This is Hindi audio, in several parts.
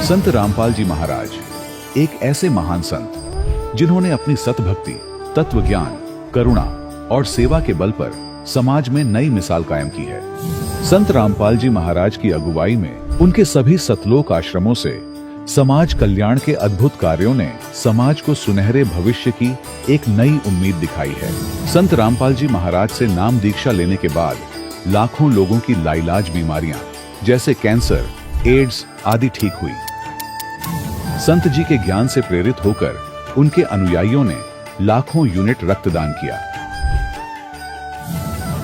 संत रामपाल जी महाराज एक ऐसे महान संत जिन्होंने अपनी सतभक्ति, तत्व ज्ञान, करुणा और सेवा के बल पर समाज में नई मिसाल कायम की है। संत रामपाल जी महाराज की अगुवाई में उनके सभी सतलोक आश्रमों से समाज कल्याण के अद्भुत कार्यों ने समाज को सुनहरे भविष्य की एक नई उम्मीद दिखाई है। संत रामपाल जी महाराज से नाम दीक्षा लेने के बाद लाखों लोगों की लाइलाज बीमारियां जैसे कैंसर, एड्स आदि ठीक हुई। संत जी के ज्ञान से प्रेरित होकर उनके अनुयायियों ने लाखों यूनिट रक्तदान किया।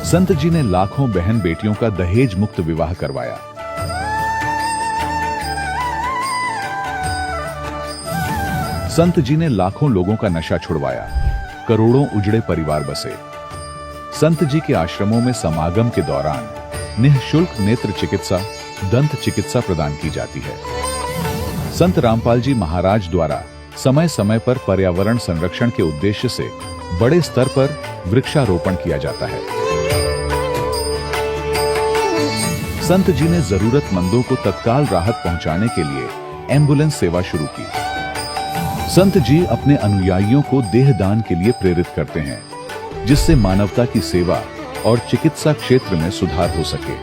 संत जी ने लाखों बहन बेटियों का दहेज मुक्त विवाह करवाया। संत जी ने लाखों लोगों का नशा छुड़वाया, करोड़ों उजड़े परिवार बसे। संत जी के आश्रमों में समागम के दौरान निःशुल्क नेत्र चिकित्सा, दंत चिकित्सा प्रदान की जाती है। संत रामपाल जी महाराज द्वारा समय समय पर पर्यावरण संरक्षण के उद्देश्य से बड़े स्तर पर वृक्षारोपण किया जाता है। संत जी ने जरूरतमंदों को तत्काल राहत पहुंचाने के लिए एम्बुलेंस सेवा शुरू की। संत जी अपने अनुयायियों को देहदान के लिए प्रेरित करते हैं, जिससे मानवता की सेवा और चिकित्सा क्षेत्र में सुधार हो सके।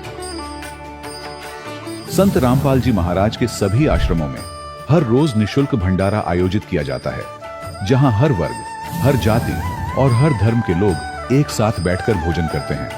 संत रामपाल जी महाराज के सभी आश्रमों में हर रोज निःशुल्क भंडारा आयोजित किया जाता है, जहां हर वर्ग, हर जाति और हर धर्म के लोग एक साथ बैठकर भोजन करते हैं।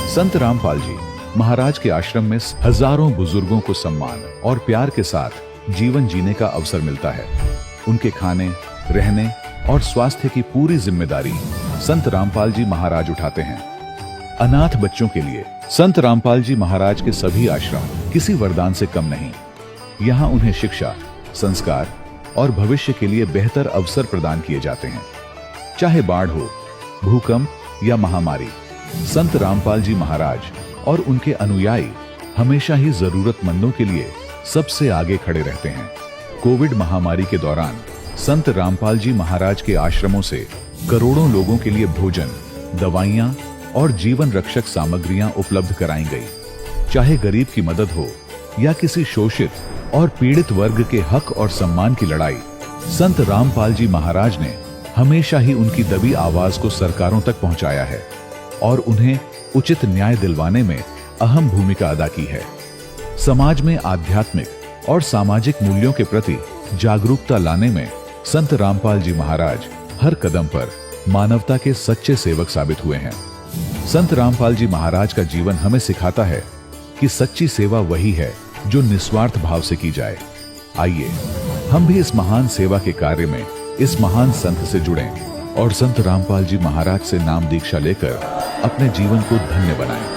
संत रामपाल जी महाराज के आश्रम में हजारों बुजुर्गों को सम्मान और प्यार के साथ जीवन जीने का अवसर मिलता है। उनके खाने, रहने और स्वास्थ्य की पूरी जिम्मेदारी संत रामपाल जी महाराज उठाते हैं। अनाथ बच्चों के लिए संत रामपाल जी महाराज के सभी आश्रम किसी वरदान से कम नहीं। यहाँ उन्हें शिक्षा, संस्कार और भविष्य के लिए बेहतर अवसर प्रदान किए जाते हैं। चाहे बाढ़ हो, भूकंप या महामारी, संत रामपाल जी महाराज और उनके अनुयायी हमेशा ही जरूरतमंदों के लिए सबसे आगे खड़े रहते हैं। कोविड महामारी के दौरान संत रामपाल जी महाराज के आश्रमों से करोड़ों लोगों के लिए भोजन, दवाइयां और जीवन रक्षक सामग्रियां उपलब्ध कराई गई। चाहे गरीब की मदद हो या किसी शोषित और पीड़ित वर्ग के हक और सम्मान की लड़ाई, संत रामपाल जी महाराज ने हमेशा ही उनकी दबी आवाज को सरकारों तक पहुंचाया है और उन्हें उचित न्याय दिलवाने में अहम भूमिका अदा की है। समाज में आध्यात्मिक और सामाजिक मूल्यों के प्रति जागरूकता लाने में संत रामपाल जी महाराज हर कदम पर मानवता के सच्चे सेवक साबित हुए हैं। संत रामपाल जी महाराज का जीवन हमें सिखाता है कि सच्ची सेवा वही है जो निस्वार्थ भाव से की जाए। आइए हम भी इस महान सेवा के कार्य में इस महान संत से जुड़ें और संत रामपाल जी महाराज से नाम दीक्षा लेकर अपने जीवन को धन्य बनाएं।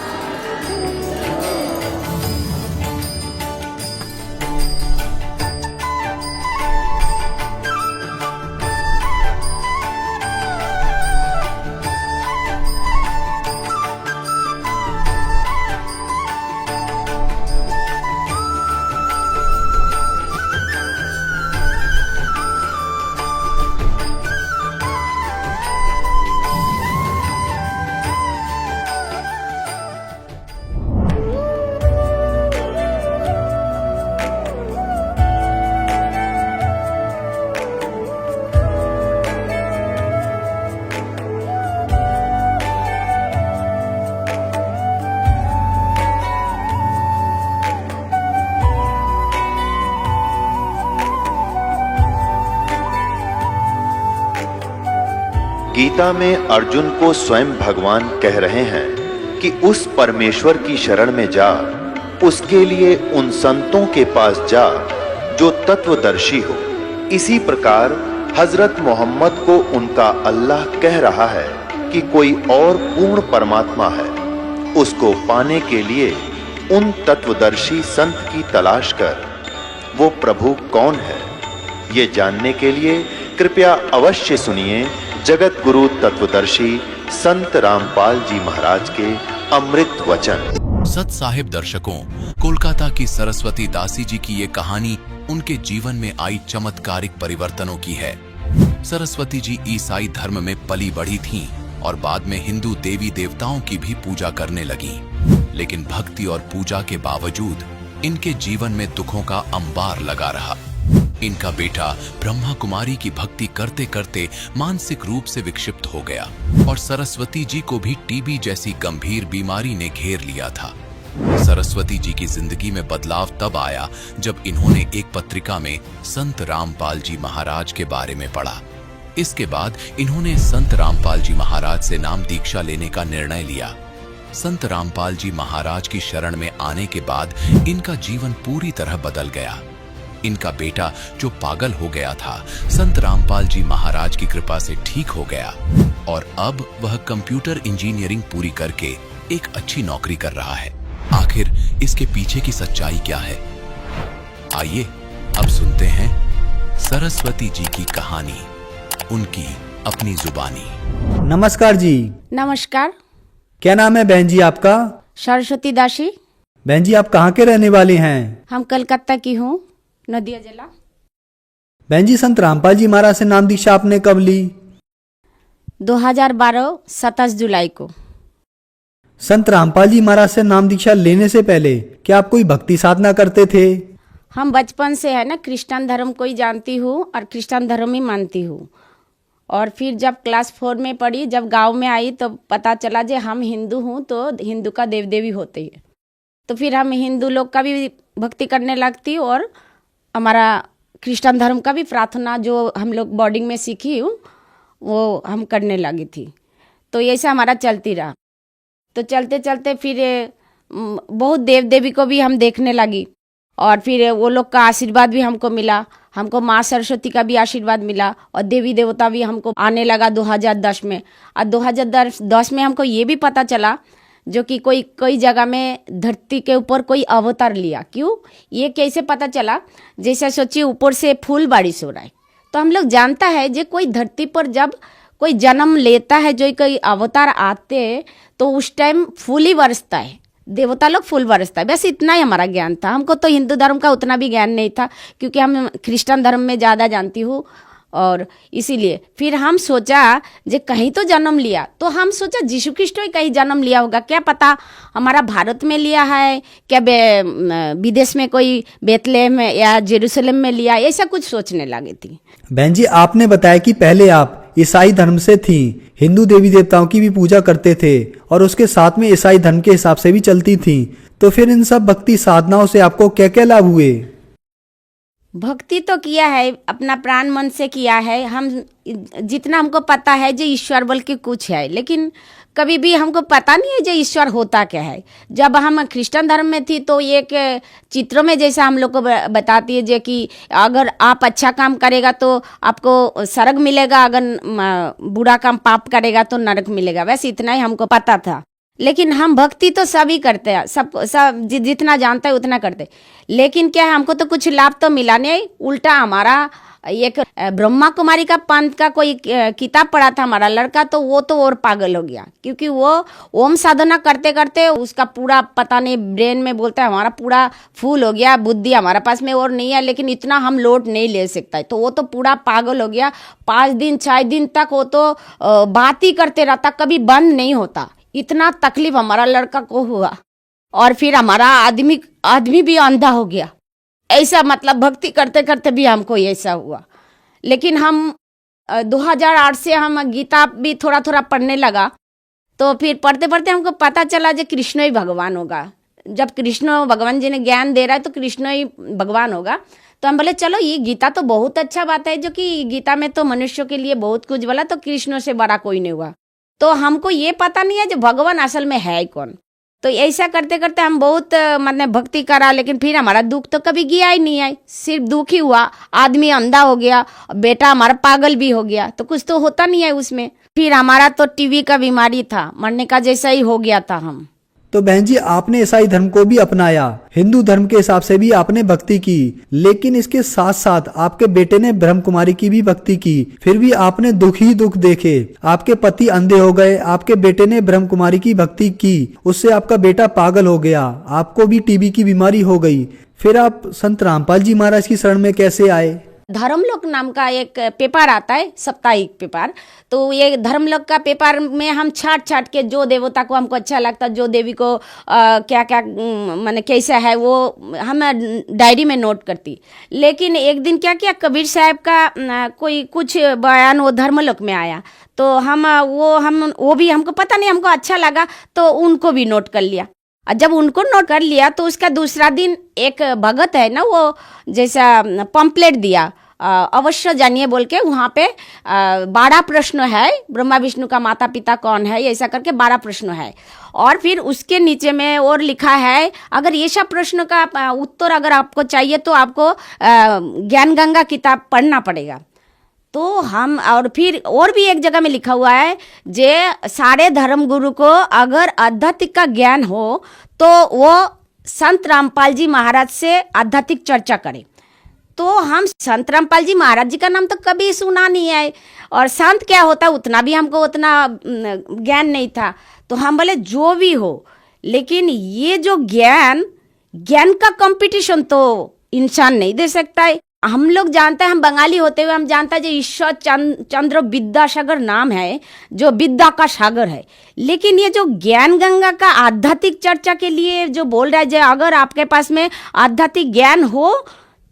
गीता में अर्जुन को स्वयं भगवान कह रहे हैं कि उस परमेश्वर की शरण में जा, उसके लिए उन संतों के पास जा जो तत्वदर्शी हो। इसी प्रकार हजरत मोहम्मद को उनका अल्लाह कह रहा है कि कोई और पूर्ण परमात्मा है। उसको पाने के लिए उन तत्वदर्शी संत की तलाश कर। वो प्रभु कौन है, ये जानने के लिए कृपया अवश्य सुनिए जगत गुरु तत्वदर्शी संत रामपाल जी महाराज के अमृत वचन। सत साहिब दर्शकों, कोलकाता की सरस्वती दासी जी की ये कहानी उनके जीवन में आई चमत्कारिक परिवर्तनों की है। सरस्वती जी ईसाई धर्म में पली बढ़ी थीं और बाद में हिंदू देवी देवताओं की भी पूजा करने लगीं। लेकिन भक्ति और पूजा के बावजूद इनके जीवन में दुखों का अंबार लगा रहा। इनका बेटा ब्रह्मा कुमारी की भक्ति करते करते मानसिक रूप से विक्षिप्त हो गया और सरस्वती जी को भी टीबी जैसी गंभीर बीमारी ने घेर लिया था। सरस्वती जी की जिंदगी में बदलाव तब आया जब इन्होंने एक पत्रिका में संत रामपाल जी महाराज के बारे में पढ़ा। इसके बाद इन्होंने संत रामपाल जी महाराज से नाम दीक्षा लेने का निर्णय लिया। संत रामपाल जी महाराज की शरण में आने के बाद इनका जीवन पूरी तरह बदल गया। इनका बेटा जो पागल हो गया था, संत रामपाल जी महाराज की कृपा से ठीक हो गया और अब वह कंप्यूटर इंजीनियरिंग पूरी करके एक अच्छी नौकरी कर रहा है। आखिर इसके पीछे की सच्चाई क्या है? आइए अब सुनते हैं सरस्वती जी की कहानी, उनकी अपनी जुबानी। नमस्कार जी। नमस्कार। क्या नाम है बहन जी आपका? सरस्वती दासी। बहन जी आप कहाँ के रहने वाले हैं? हम कलकत्ता की हूँ, नदिया जिला। बहन जी संत रामपाल जी महाराज से नाम दीक्षा आपने कब ली? 2012 27 जुलाई को। संत रामपाल जी महाराज से नाम दीक्षा लेने से पहले क्या आप कोई भक्ति साधना करते थे? हम बचपन से है ना क्रिश्चियन धर्म को ही जानती हूँ और क्रिश्चियन धर्म ही मानती हूँ। और फिर जब क्लास 4 में पढ़ी, जब गांव में आई तो पता चला जे हम हिंदू हूँ तो हिंदू का देव देवी होते हैं। तो फिर हम हिंदू लोग का भी भक्ति करने लगती और हमारा क्रिश्चियन धर्म का भी प्रार्थना जो हम लोग बोर्डिंग में सीखी हूँ वो हम करने लगी थी। तो ऐसा हमारा चलती रहा। तो चलते चलते फिर बहुत देव देवी को भी हम देखने लगी और फिर वो लोग का आशीर्वाद भी हमको मिला। हमको माँ सरस्वती का भी आशीर्वाद मिला और देवी देवता भी हमको आने लगा 2010 में। और 2010 में हमको ये भी पता चला जो कि कोई जगह में धरती के ऊपर कोई अवतार लिया। क्यों, ये कैसे पता चला? जैसे सोचिए ऊपर से फूल बारिश हो रहा है तो हम लोग जानता है जो कोई धरती पर जब कोई जन्म लेता है, जो कोई अवतार आते हैं तो उस टाइम फूल ही बरसता है, देवता लोग फूल बरसता है। बस इतना ही हमारा ज्ञान था। हमको तो हिंदू धर्म का उतना भी ज्ञान नहीं था क्योंकि हम क्रिश्चियन धर्म में ज़्यादा जानती हूँ। और इसीलिए फिर हम सोचा जे कहीं तो जन्म लिया, तो हम सोचा यीशु ख्रिस्ट ही कहीं जन्म लिया होगा। क्या पता हमारा भारत में लिया है, क्या विदेश में कोई बेथलेहम या जेरूसलम में लिया, ऐसा कुछ सोचने लगी थी। बहन जी आपने बताया कि पहले आप ईसाई धर्म से थी, हिंदू देवी देवताओं की भी पूजा करते थे और उसके साथ में ईसाई धर्म के हिसाब से भी चलती थी। तो फिर इन सब भक्ति साधनाओं से आपको क्या क्या लाभ हुए? भक्ति तो किया है, अपना प्राण मन से किया है। हम जितना हमको पता है जो ईश्वर बल के कुछ है, लेकिन कभी भी हमको पता नहीं है जो ईश्वर होता क्या है। जब हम क्रिश्चियन धर्म में थी तो एक चित्रों में जैसा हम लोग को बताती है जो कि अगर आप अच्छा काम करेगा तो आपको स्वर्ग मिलेगा, अगर बुरा काम पाप करेगा तो नरक मिलेगा। वैसे इतना ही हमको पता था। लेकिन हम भक्ति तो सभी करते हैं, सब जितना जानता है उतना करते। लेकिन क्या है, हमको तो कुछ लाभ तो मिला नहीं। उल्टा हमारा एक ब्रह्मा कुमारी का पंथ का कोई किताब पढ़ा था हमारा लड़का, तो वो तो और पागल हो गया क्योंकि वो ओम साधना करते करते उसका पूरा पता नहीं ब्रेन में बोलता है हमारा पूरा फूल हो गया। बुद्धि हमारे पास में और नहीं है, लेकिन इतना हम लोड नहीं ले सकता है। तो वो तो पूरा पागल हो गया। 5 दिन 6 दिन तक वो तो बात ही करते रहता, कभी बंद नहीं होता। इतना तकलीफ हमारा लड़का को हुआ और फिर हमारा आदमी भी अंधा हो गया। ऐसा मतलब भक्ति करते करते भी हमको ऐसा हुआ। लेकिन हम 2008 से हम गीता भी थोड़ा थोड़ा पढ़ने लगा। तो फिर पढ़ते पढ़ते हमको पता चला जो कृष्ण ही भगवान होगा। जब कृष्ण भगवान जी ने ज्ञान दे रहा है तो कृष्ण ही भगवान होगा। तो हम बोले चलो ये गीता तो बहुत अच्छा बात है, जो कि गीता में तो मनुष्यों के लिए बहुत कुछ बोला, तो कृष्ण से बड़ा कोई नहीं हुआ। तो हमको ये पता नहीं है जो भगवान असल में है कौन। तो ऐसा करते करते हम बहुत मतलब भक्ति करा, लेकिन फिर हमारा दुख तो कभी गया ही नहीं है, सिर्फ दुख ही हुआ। आदमी अंधा हो गया, बेटा हमारा पागल भी हो गया, तो कुछ तो होता नहीं है उसमें। फिर हमारा तो टीबी का बीमारी था, मरने का जैसा ही हो गया था हम। तो बहन जी आपने ईसाई धर्म को भी अपनाया, हिंदू धर्म के हिसाब से भी आपने भक्ति की, लेकिन इसके साथ साथ आपके बेटे ने ब्रह्म कुमारी की भी भक्ति की, फिर भी आपने दुख ही दुख देखे। आपके पति अंधे हो गए, आपके बेटे ने ब्रह्म कुमारी की भक्ति की, उससे आपका बेटा पागल हो गया, आपको भी टीबी की बीमारी हो गई। फिर आप संत रामपाल जी महाराज की शरण में कैसे आए? धर्मलोक नाम का एक पेपर आता है, साप्ताहिक पेपर। तो ये धर्मलोक का पेपर में हम छाट छाट के जो देवता को हमको अच्छा लगता, जो देवी को क्या क्या माने कैसा है वो हम डायरी में नोट करती। लेकिन एक दिन क्या किया, कबीर साहब का कोई कुछ बयान वो धर्मलोक में आया, तो हम वो भी हमको पता नहीं, हमको अच्छा लगा तो उनको भी नोट कर लिया। और जब उनको नोट कर लिया तो उसका दूसरा दिन एक भगत है ना, वो जैसा पंपलेट दिया, अवश्य जानिए बोल के, वहाँ पे 12 प्रश्न है, ब्रह्मा विष्णु का माता पिता कौन है, ऐसा करके 12 प्रश्न है। और फिर उसके नीचे में और लिखा है, अगर ये सब प्रश्न का उत्तर अगर आपको चाहिए तो आपको ज्ञान गंगा किताब पढ़ना पड़ेगा। तो हम, और फिर और भी एक जगह में लिखा हुआ है, जे सारे धर्म गुरु को अगर आध्यात्मिक का ज्ञान हो तो वो संत रामपाल जी महाराज से आध्यात्मिक चर्चा करें। तो हम संत रामपाल जी महाराज जी का नाम तो कभी सुना नहीं है, और संत क्या होता है उतना भी हमको उतना ज्ञान नहीं था। तो हम बोले जो भी हो, लेकिन ये जो ज्ञान का कंपटीशन तो इंसान नहीं दे सकता है। हम लोग जानते हैं, हम बंगाली होते हुए हम जानते हैं जो ईश्वर चंद्र विद्यासागर नाम है, जो विद्या का सागर है। लेकिन ये जो ज्ञान गंगा का आध्यात्मिक चर्चा के लिए जो बोल रहा है, जो अगर आपके पास में आध्यात्मिक ज्ञान हो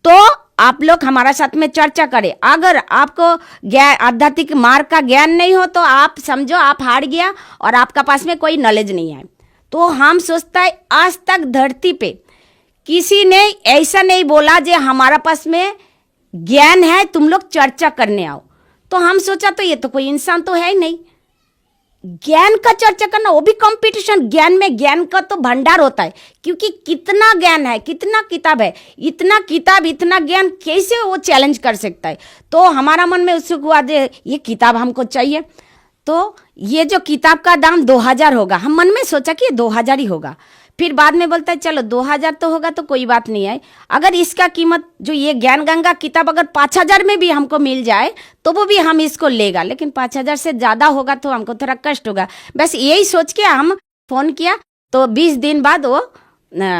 तो आप लोग हमारा साथ में चर्चा करें। अगर आपको आध्यात्मिक मार्ग का ज्ञान नहीं हो तो आप समझो आप हार गया और आपका पास में कोई नॉलेज नहीं है। तो हम सोचता है आज तक धरती पे किसी ने ऐसा नहीं बोला जे हमारा पास में ज्ञान है, तुम लोग चर्चा करने आओ। तो हम सोचा तो ये तो कोई इंसान तो है ही नहीं, ज्ञान का चर्चा करना, वो भी कंपटीशन। ज्ञान में ज्ञान का तो भंडार होता है, क्योंकि कितना ज्ञान है, कितना किताब है, इतना किताब इतना ज्ञान कैसे वो चैलेंज कर सकता है। तो हमारा मन में उत्सुक हुआ ये किताब हमको चाहिए। तो ये जो किताब का दाम 2000 होगा, हम मन में सोचा कि 2000 ही होगा। फिर बाद में बोलता है चलो 2000 तो होगा तो कोई बात नहीं है, अगर इसका कीमत जो ये ज्ञान गंगा किताब अगर 5000 में भी हमको मिल जाए तो वो भी हम इसको लेगा, लेकिन 5000 से ज़्यादा होगा तो हमको थोड़ा कष्ट होगा। बस यही सोच के हम फ़ोन किया। तो 20 दिन बाद वो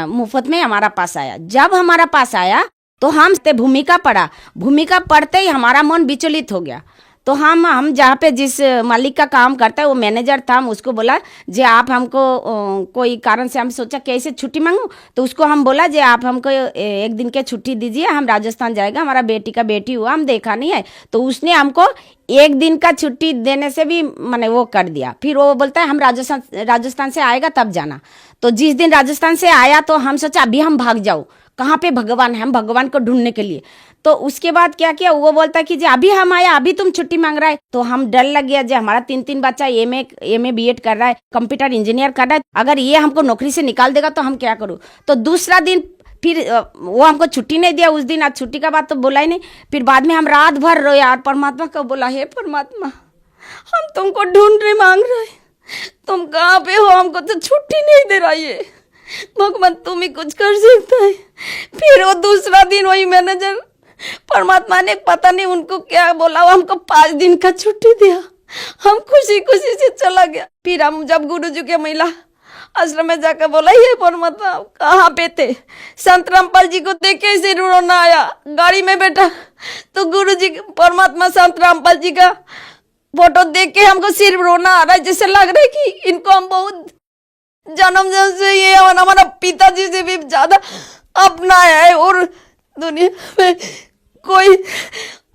मुफ्त में हमारा पास आया। जब हमारा पास आया तो हम भूमिका पढ़ा, भूमिका पढ़ते ही हमारा मन विचलित हो गया। तो हम जहाँ पे जिस मालिक का काम करता है वो मैनेजर था, हम उसको बोला जे आप हमको कोई कारण से, हम सोचा कैसे छुट्टी मांगूं, तो उसको हम बोला जे आप हमको 1 दिन के छुट्टी दीजिए, हम राजस्थान जाएगा, हमारा बेटी का बेटी हुआ, हम देखा नहीं है। तो उसने हमको 1 दिन का छुट्टी देने से भी मैंने वो कर दिया। फिर वो बोलता है हम राजस्थान से आएगा तब जाना। तो जिस दिन राजस्थान से आया तो हम सोचा अभी हम भाग जाओ, कहाँ पे भगवान है, हम भगवान को ढूंढने के लिए। तो उसके बाद क्या किया, वो बोलता कि जी अभी हम आया, अभी तुम छुट्टी मांग रहा है। तो हम डर लग गया, जो हमारा 3 बच्चा एमए बीएड कर रहा है, कंप्यूटर इंजीनियर कर रहा है, अगर ये हमको नौकरी से निकाल देगा तो हम क्या करूँ। तो दूसरा दिन फिर वो हमको छुट्टी नहीं दिया उस दिन। आज छुट्टी का बात तो बोला ही नहीं। फिर बाद में हम रात भर रोए यार, परमात्मा को बोला हे परमात्मा हम तुमको ढूंढ रहे, मांग रहे, तुम कहाँ पे हो, हमको तो छुट्टी नहीं दे रहा है, भगवान तुम ही कुछ कर सकता है। फिर वो दूसरा दिन वही मैनेजर, परमात्मा ने पता नहीं उनको क्या बोला, वो हमको 5 दिन का छुट्टी दिया। हम खुशी खुशी से चला गया। फिर हम जब गुरुजी के महिला आश्रम में जाकर बोला ये परमात्मा कहाँ पे थे, संत रामपाल जी को देखे इसे रोना आया, गाड़ी में बैठा तो गुरुजी परमात्मा संत रामपाल जी का फोटो देख के हमको सिर्फ रोना आ रहा है, जैसे लग रहा है कि इनको हम बहुत जन्म से ये हमारा पिताजी से भी ज्यादा अपना है और दुनिया में कोई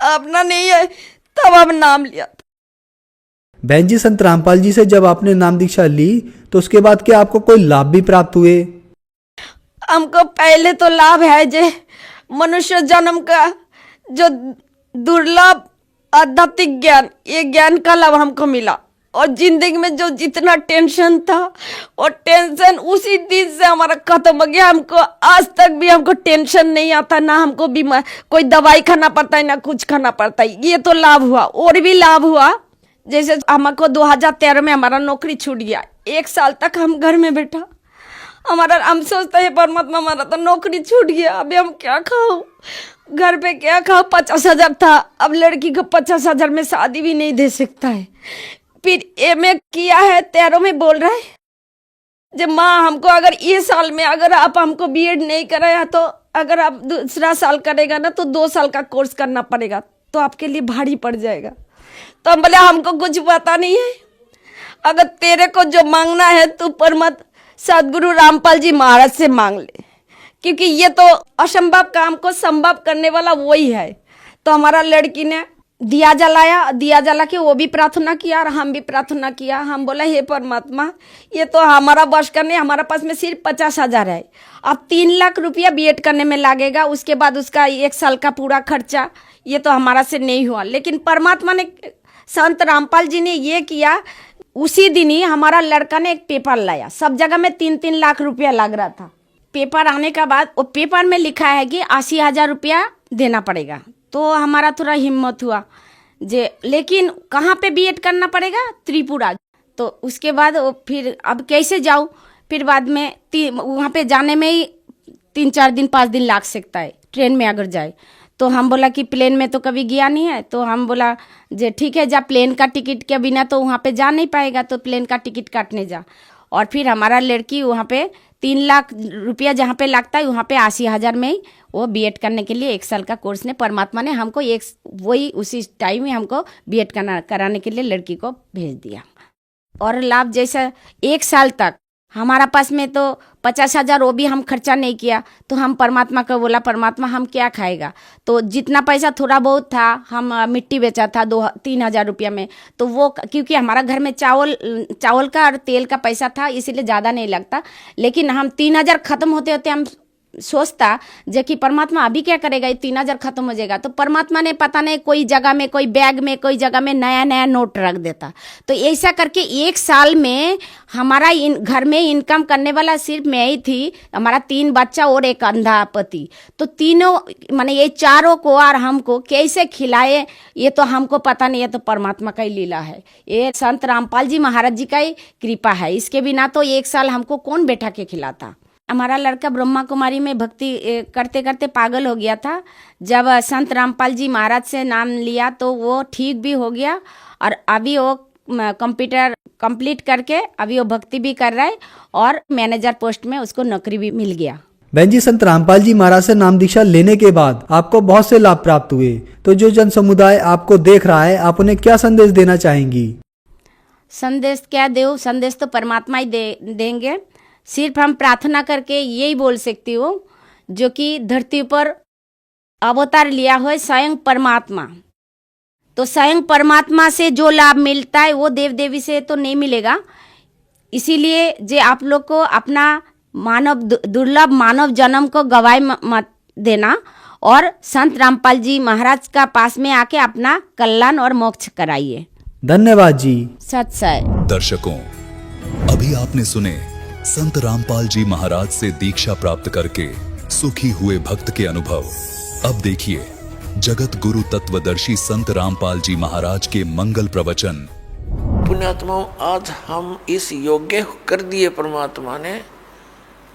अपना नहीं है। तब हम नाम लिया। बहन जी संत रामपाल जी से जब आपने नाम दीक्षा ली तो उसके बाद क्या आपको कोई लाभ भी प्राप्त हुए? हमको पहले तो लाभ है जो मनुष्य जन्म का जो दुर्लभ आध्यात्मिक ज्ञान, ये ज्ञान का लाभ हमको मिला। और जिंदगी में जो जितना टेंशन था और टेंशन उसी दिन से हमारा खत्म हो गया। हमको आज तक भी हमको टेंशन नहीं आता, ना हमको बीमार कोई दवाई खाना पड़ता है ना कुछ खाना पड़ता है। ये तो लाभ हुआ। और भी लाभ हुआ, जैसे हमको 2013 में हमारा नौकरी छूट गया, 1 साल तक हम घर में बैठा, हमारा हम सोचते हैं परमात्मा हमारा तो नौकरी छूट गया, अभी हम क्या खाओ, घर पे क्या खाओ। 50,000 था, अब लड़की को 50,000 में शादी भी नहीं दे सकता है। फिर एमए किया है, 13 में बोल रहा है जब माँ हमको अगर ये साल में अगर आप हमको बीएड नहीं कराया तो अगर आप दूसरा साल करेगा ना तो 2 साल का कोर्स करना पड़ेगा, तो आपके लिए भारी पड़ जाएगा। तो हम बोले हमको कुछ पता नहीं है, अगर तेरे को जो मांगना है तू परमत सदगुरु रामपाल जी महाराज से मांग ले, क्योंकि ये तो असंभव काम को संभव करने वाला वही है। तो हमारा लड़की ने दिया जलाया, दिया जला के वो भी प्रार्थना किया और हम भी प्रार्थना किया। हम बोला हे परमात्मा ये तो हमारा बस का नहीं, हमारा पास में सिर्फ 50,000 है, अब 3 लाख रुपया बीएड करने में लगेगा, उसके बाद उसका 1 साल का पूरा खर्चा, ये तो हमारा से नहीं हुआ। लेकिन परमात्मा ने, संत रामपाल जी ने ये किया, उसी दिन ही हमारा लड़का ने एक पेपर लाया। सब जगह में 3-3 लाख रुपया लग रहा था। पेपर आने के बाद वो पेपर में लिखा है कि 80,000 रुपया देना पड़ेगा। तो हमारा थोड़ा हिम्मत हुआ जे, लेकिन कहाँ पे बीएड करना पड़ेगा? त्रिपुरा। तो उसके बाद फिर अब कैसे जाऊँ? फिर बाद में वहाँ पे जाने में ही 3-4 दिन 5 दिन लग सकता है ट्रेन में अगर जाए। तो हम बोला कि प्लेन में तो कभी गया नहीं है, तो हम बोला जे ठीक है जा, प्लेन का टिकट के बिना तो वहाँ पे जा नहीं पाएगा, तो प्लेन का टिकट काटने जा। और फिर हमारा लड़की वहाँ पे 3 लाख रुपया जहाँ पे लगता है वहाँ पे 80,000 में ही वो बीएड करने के लिए 1 साल का कोर्स ने परमात्मा ने हमको वही उसी टाइम में हमको बीएड कराने के लिए लड़की को भेज दिया। और लाभ जैसा 1 साल तक हमारा पास में तो 50,000 वो भी हम खर्चा नहीं किया। तो हम परमात्मा को बोला परमात्मा हम क्या खाएगा, तो जितना पैसा थोड़ा बहुत था हम मिट्टी बेचा था 2-3 हज़ार रुपया में, तो वो क्योंकि हमारा घर में चावल का और तेल का पैसा था इसीलिए ज़्यादा नहीं लगता। लेकिन हम 3,000 ख़त्म होते होते हम सोचता जो कि परमात्मा अभी क्या करेगा, ये 3,000 खत्म हो जाएगा। तो परमात्मा ने पता नहीं कोई जगह में, कोई बैग में, कोई जगह में नया नया नोट रख देता। तो ऐसा करके 1 साल में हमारा घर में इनकम करने वाला सिर्फ मैं ही थी, हमारा 3 बच्चा और एक अंधा पति। तो तीनों माने ये चारों को और हमको कैसे खिलाए ये तो हमको पता नहीं है, तो परमात्मा का ही लीला है। ये संत रामपाल जी महाराज जी का ही कृपा है, इसके बिना तो 1 साल हमको कौन बैठा के खिलाता। हमारा लड़का ब्रह्मा कुमारी में भक्ति करते करते पागल हो गया था। जब संत रामपाल जी महाराज से नाम लिया तो वो ठीक भी हो गया, और अभी वो कंप्यूटर कंप्लीट करके अभी वो भक्ति भी कर रहा है और मैनेजर पोस्ट में उसको नौकरी भी मिल गया। बहन जी, संत रामपाल जी महाराज से नाम दीक्षा लेने के बाद आपको बहुत से लाभ प्राप्त हुए, तो जो जन समुदाय आपको देख रहा है आप उन्हें क्या संदेश देना चाहेंगी? संदेश क्या दो, संदेश तो परमात्मा ही देंगे। सिर्फ हम प्रार्थना करके यही बोल सकती हूँ, जो कि धरती पर अवतार लिया हो स्वयं परमात्मा, तो स्वयं परमात्मा से जो लाभ मिलता है वो देव देवी से तो नहीं मिलेगा। इसीलिए जे आप लोग को अपना दुर्लभ मानव जन्म को गवाए मत देना, और संत रामपाल जी महाराज का पास में आके अपना कल्याण और मोक्ष कराइए। धन्यवाद जी। सत्सय दर्शकों, अभी आपने सुने संत रामपाल जी महाराज से दीक्षा प्राप्त करके सुखी हुए भक्त के अनुभव। अब देखिए जगत गुरु तत्वदर्शी संत रामपाल जी महाराज के मंगल प्रवचन। पुण्यात्माओं, आज हम इस योग्य कर दिए परमात्मा ने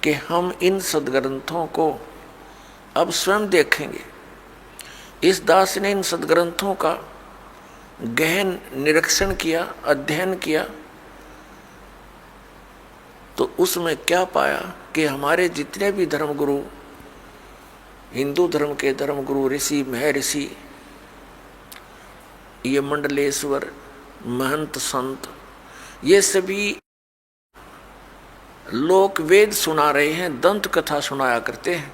कि हम इन सदग्रंथों को अब स्वयं देखेंगे। इस दास ने इन सदग्रंथों का गहन निरीक्षण किया, अध्ययन किया, तो उसमें क्या पाया कि हमारे जितने भी धर्मगुरु, हिंदू धर्म के धर्मगुरु, ऋषि, महर्षि, ये मंडलेश्वर, महंत, संत, ये सभी लोक वेद सुना रहे हैं, दंत कथा सुनाया करते हैं।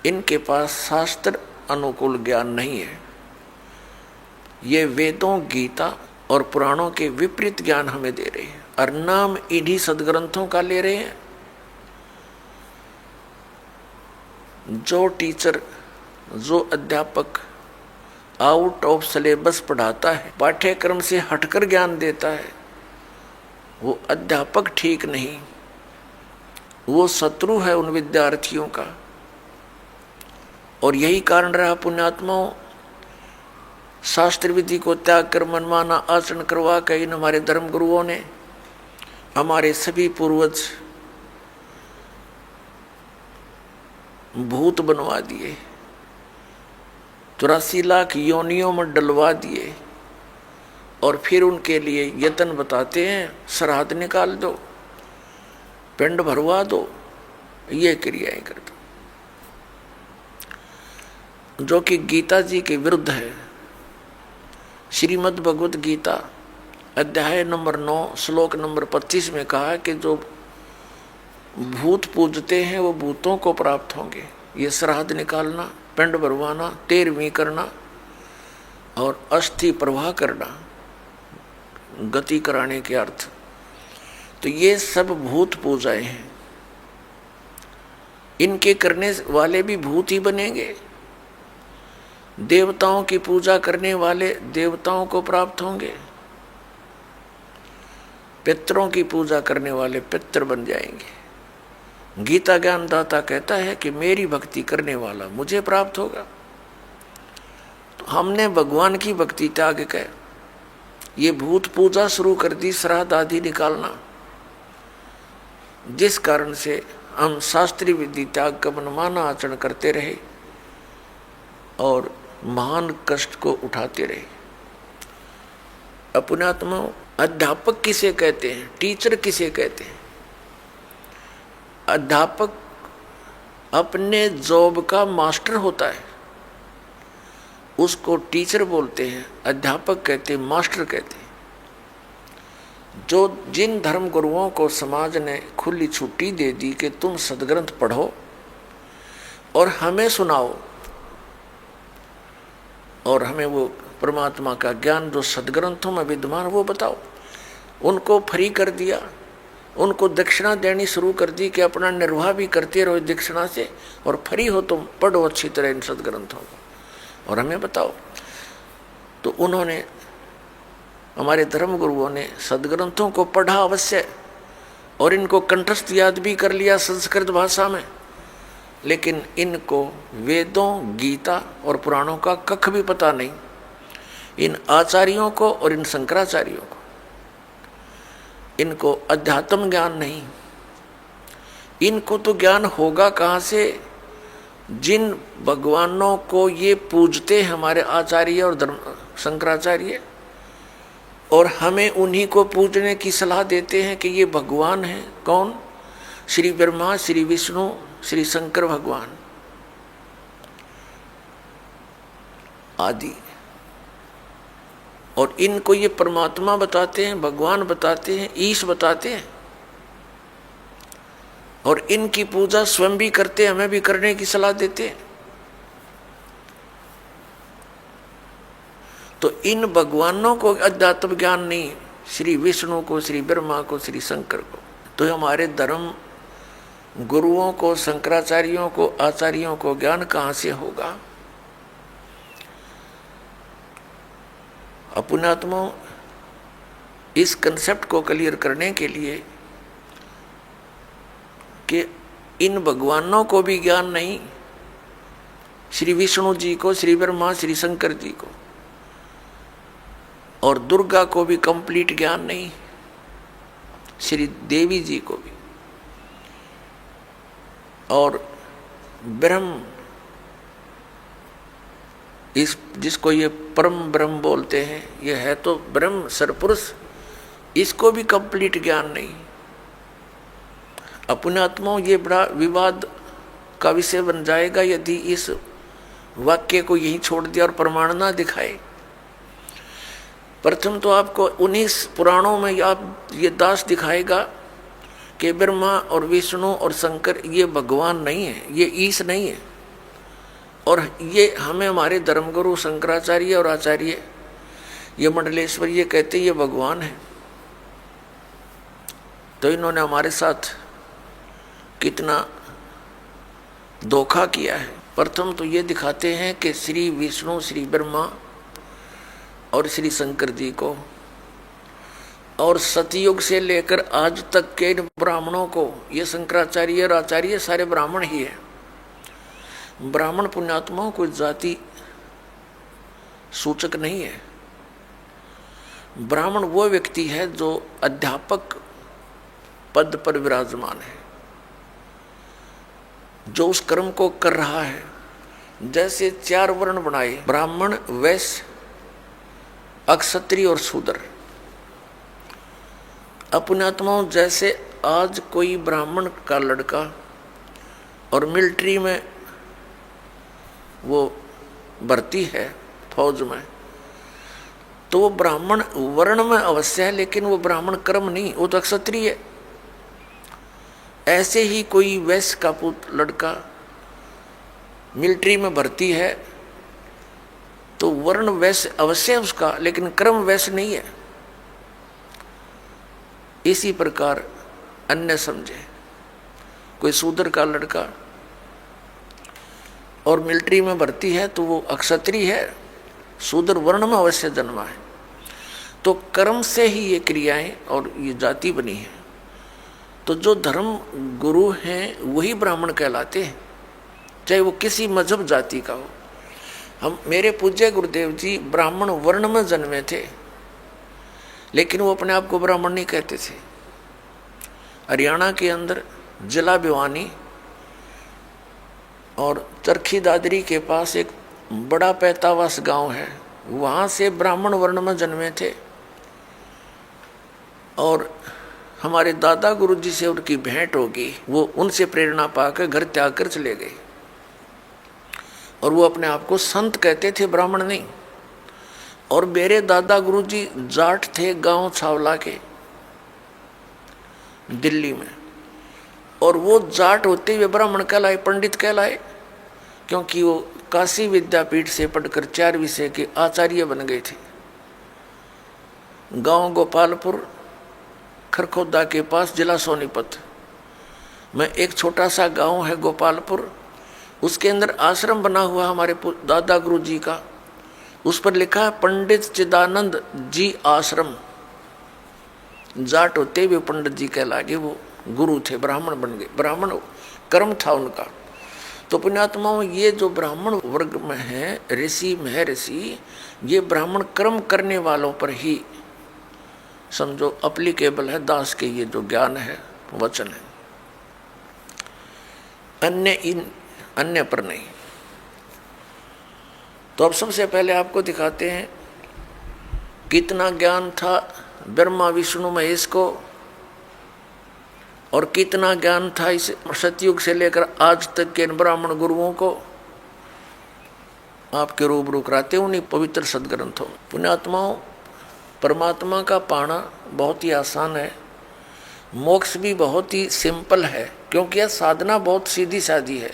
इनके पास शास्त्र अनुकूल ज्ञान नहीं है। ये वेदों, गीता और पुराणों के विपरीत ज्ञान हमें दे रहे हैं, और नाम इन्हीं सदग्रंथों का ले रहे हैं। जो टीचर, जो अध्यापक आउट ऑफ सिलेबस पढ़ाता है, पाठ्यक्रम से हटकर ज्ञान देता है, वो अध्यापक ठीक नहीं, वो शत्रु है उन विद्यार्थियों का। और यही कारण रहा पुण्यात्माओं, शास्त्र विधि को त्याग कर मनमाना आचरण करवा कर इन हमारे धर्म गुरुओं ने, हमारे सभी पूर्वज भूत बनवा दिए, 84 लाख योनियों में डलवा दिए, और फिर उनके लिए यत्न बताते हैं, श्राद्ध निकाल दो, पिंड भरवा दो, ये क्रियाएं कर दो, जो कि गीता जी के विरुद्ध है। श्रीमद् भगवत गीता अध्याय नंबर 9 श्लोक नंबर 25 में कहा है कि जो भूत पूजते हैं वो भूतों को प्राप्त होंगे। ये श्राद्ध निकालना, पिंड भरवाना, 13वीं करना और अस्थि प्रवाह करना, गति कराने के अर्थ, तो ये सब भूत पूजाएं हैं। इनके करने वाले भी भूत ही बनेंगे। देवताओं की पूजा करने वाले देवताओं को प्राप्त होंगे, पितरों की पूजा करने वाले पितर बन जाएंगे। गीता ज्ञानदाता कहता है कि मेरी भक्ति करने वाला मुझे प्राप्त होगा। तो हमने भगवान की भक्ति त्याग कर ये भूत पूजा शुरू कर दी, श्राद्ध आदि निकालना, जिस कारण से हम शास्त्रीय विधि त्याग का मनमाना आचरण करते रहे और महान कष्ट को उठाते रहे। अपनात्मा अध्यापक किसे कहते हैं, टीचर किसे कहते हैं? अध्यापक अपने जॉब का मास्टर होता है, उसको टीचर बोलते हैं, अध्यापक कहते हैं, मास्टर कहते हैं। जो जिन धर्म गुरुओं को समाज ने खुली छुट्टी दे दी कि तुम सदग्रंथ पढ़ो और हमें सुनाओ, और हमें वो परमात्मा का ज्ञान जो सदग्रंथों में विद्यमान वो बताओ, उनको फ्री कर दिया, उनको दक्षिणा देनी शुरू कर दी कि अपना निर्वाह भी करते रहो दक्षिणा से, और फ्री हो तुम, पढ़ो अच्छी तरह इन सदग्रंथों को और हमें बताओ। तो उन्होंने, हमारे धर्म गुरुओं ने सदग्रंथों को पढ़ा अवश्य और इनको कंठस्थ याद भी कर लिया संस्कृत भाषा में, लेकिन इनको वेदों, गीता और पुराणों का कख भी पता नहीं। इन आचार्यों को और इन शंकराचार्यों को, इनको अध्यात्म ज्ञान नहीं। इनको तो ज्ञान होगा कहाँ से? जिन भगवानों को ये पूजते हमारे आचार्य और धर्म शंकराचार्य, और हमें उन्हीं को पूजने की सलाह देते हैं कि ये भगवान हैं। कौन? श्री ब्रह्मा, श्री विष्णु, श्री शंकर भगवान आदि, और इनको ये परमात्मा बताते हैं, भगवान बताते हैं, ईश बताते हैं, और इनकी पूजा स्वयं भी करते, हमें भी करने की सलाह देते हैं। तो इन भगवानों को अध्यात्म ज्ञान नहीं, श्री विष्णु को, श्री ब्रह्मा को, श्री शंकर को। तो हमारे धर्म गुरुओं को, शंकराचार्यों को, आचार्यों को ज्ञान कहाँ से होगा? अपनात्मा इस कंसेप्ट को क्लियर करने के लिए कि इन भगवानों को भी ज्ञान नहीं, श्री विष्णु जी को, श्री ब्रह्मा, श्री शंकर जी को, और दुर्गा को भी कंप्लीट ज्ञान नहीं, श्री देवी जी को भी, और ब्रह्म, इस जिसको ये परम ब्रह्म बोलते हैं, ये है तो ब्रह्म सरपुरुष, इसको भी कंप्लीट ज्ञान नहीं। अपने आत्माओं ये बड़ा विवाद का विषय बन जाएगा यदि इस वाक्य को यहीं छोड़ दिया और प्रमाण ना दिखाए। प्रथम तो आपको 19 पुराणों में आप ये दास दिखाएगा कि ब्रह्मा और विष्णु और शंकर ये भगवान नहीं है, ये ईश नहीं है, और ये हमें हमारे धर्मगुरु शंकराचार्य और आचार्य ये मंडलेश्वर ये कहते ये भगवान है। तो इन्होंने हमारे साथ कितना धोखा किया है। प्रथम तो ये दिखाते हैं कि श्री विष्णु, श्री ब्रह्मा और श्री शंकर जी को, और सतयुग से लेकर आज तक के ब्राह्मणों को, ये शंकराचार्य और आचार्य सारे ब्राह्मण ही है। ब्राह्मण पुण्यात्माओं को जाति सूचक नहीं है। ब्राह्मण वो व्यक्ति है जो अध्यापक पद पर विराजमान है, जो उस कर्म को कर रहा है। जैसे 4 वर्ण बनाए, ब्राह्मण, वैश्य, अक्षत्रिय और शूद्र। अपने आत्माओं, जैसे आज कोई ब्राह्मण का लड़का और मिलिट्री में वो भर्ती है, फौज में, तो वो ब्राह्मण वर्ण में अवश्य है, लेकिन वो ब्राह्मण कर्म नहीं, वो तो क्षत्रिय है। ऐसे ही कोई वैश्य का पुत्र लड़का मिलिट्री में भर्ती है, तो वर्ण वैश्य अवश्य है उसका, लेकिन कर्म वैश्य नहीं है। इसी प्रकार अन्य समझे, कोई शूद्र का लड़का और मिलिट्री में भर्ती है तो वो अक्षत्रिय है, शूद्र वर्ण में अवश्य जन्मा है। तो कर्म से ही ये क्रियाएं और ये जाति बनी है। तो जो धर्म गुरु हैं वही ब्राह्मण कहलाते हैं, चाहे वो किसी मजहब जाति का हो। मेरे पूज्य गुरुदेव जी ब्राह्मण वर्ण में जन्मे थे, लेकिन वो अपने आप को ब्राह्मण नहीं कहते थे। हरियाणा के अंदर जिला भिवानी और चरखी दादरी के पास एक बड़ा पैतावास गांव है, वहाँ से ब्राह्मण वर्ण में जन्मे थे। और हमारे दादा गुरुजी से उनकी भेंट होगी, वो उनसे प्रेरणा पाकर घर त्याग कर चले गए। और वो अपने आप को संत कहते थे, ब्राह्मण नहीं। और मेरे दादा गुरुजी जाट थे, गांव छावला के, दिल्ली में। और वो जाट होते हुए ब्राह्मण कहलाए, पंडित कहलाए, क्योंकि वो काशी विद्यापीठ से पढ़कर 4 विषय के आचार्य बन गए थे। गांव गोपालपुर, खरखोदा के पास, जिला सोनीपत में एक छोटा सा गांव है गोपालपुर। उसके अंदर आश्रम बना हुआ हमारे दादा गुरु जी का, उस पर लिखा है पंडित चिदानंद जी आश्रम। जाट होते हुए पंडित जी कहलागे, वो गुरु थे, ब्राह्मण बन गए। ब्राह्मण कर्म था उनका। तो पुण्यात्माओं, ये जो ब्राह्मण वर्ग में है, ऋषि महर्षि, ये ब्राह्मण कर्म करने वालों पर ही समझो अप्लीकेबल है। दास के ये जो ज्ञान है, वचन है, अन्य पर नहीं। तो अब सबसे पहले आपको दिखाते हैं कितना ज्ञान था ब्रह्मा विष्णु महेश को, और कितना ज्ञान था इस सतयुग से लेकर आज तक के ब्राह्मण गुरुओं को। आपके रूबरू कराते उन्हीं पवित्र सदग्रंथों। पुण्यात्माओं, परमात्मा का पाना बहुत ही आसान है, मोक्ष भी बहुत ही सिंपल है, क्योंकि यह साधना बहुत सीधी सादी है।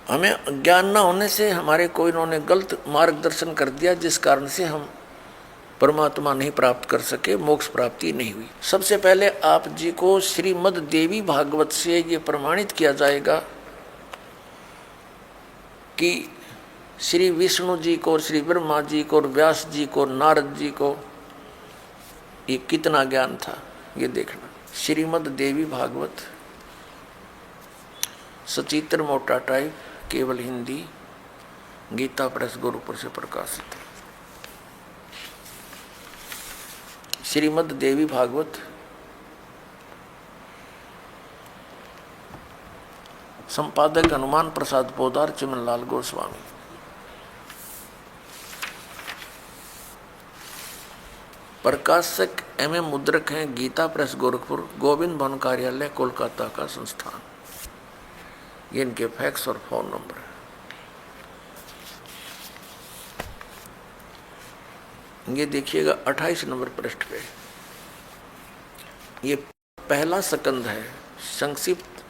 हमें ज्ञान न होने से हमारे कोई इन्होंने गलत मार्गदर्शन कर दिया, जिस कारण से हम परमात्मा नहीं प्राप्त कर सके, मोक्ष प्राप्ति नहीं हुई। सबसे पहले आप जी को श्रीमद् देवी भागवत से ये प्रमाणित किया जाएगा कि श्री विष्णु जी को, श्री ब्रह्मा जी को, व्यास जी को, नारद जी को ये कितना ज्ञान था, ये देखना। श्रीमद् देवी भागवत, सचित्र मोटा टाइप, केवल हिंदी, गीता प्रेस गोरखपुर से प्रकाशित। श्रीमद् देवी भागवत, संपादक हनुमान प्रसाद पोदार, चिमनलाल गोस्वामी। प्रकाशक एवं मुद्रक हैं गीता प्रेस गोरखपुर, गोविंद भवन कार्यालय कोलकाता का संस्थान। ये इनके फैक्स और फोन नंबर है। ये देखिएगा 28 नंबर पृष्ठ पे, ये पहला स्कंद है, संक्षिप्त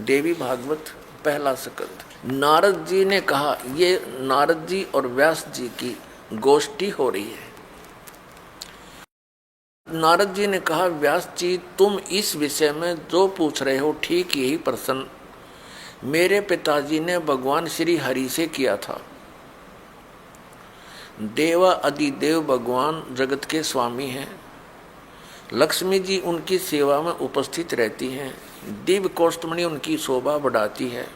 देवी भागवत पहला स्कंद। नारद जी ने कहा, ये नारद जी और व्यास जी की गोष्ठी हो रही है। नारद जी ने कहा, व्यास जी तुम इस विषय में जो पूछ रहे हो ठीक यही प्रश्न मेरे पिताजी ने भगवान श्री हरि से किया था। देवा अधिदेव भगवान जगत के स्वामी हैं, लक्ष्मी जी उनकी सेवा में उपस्थित रहती हैं, दिव्य कौस्तुमणि उनकी शोभा बढ़ाती है।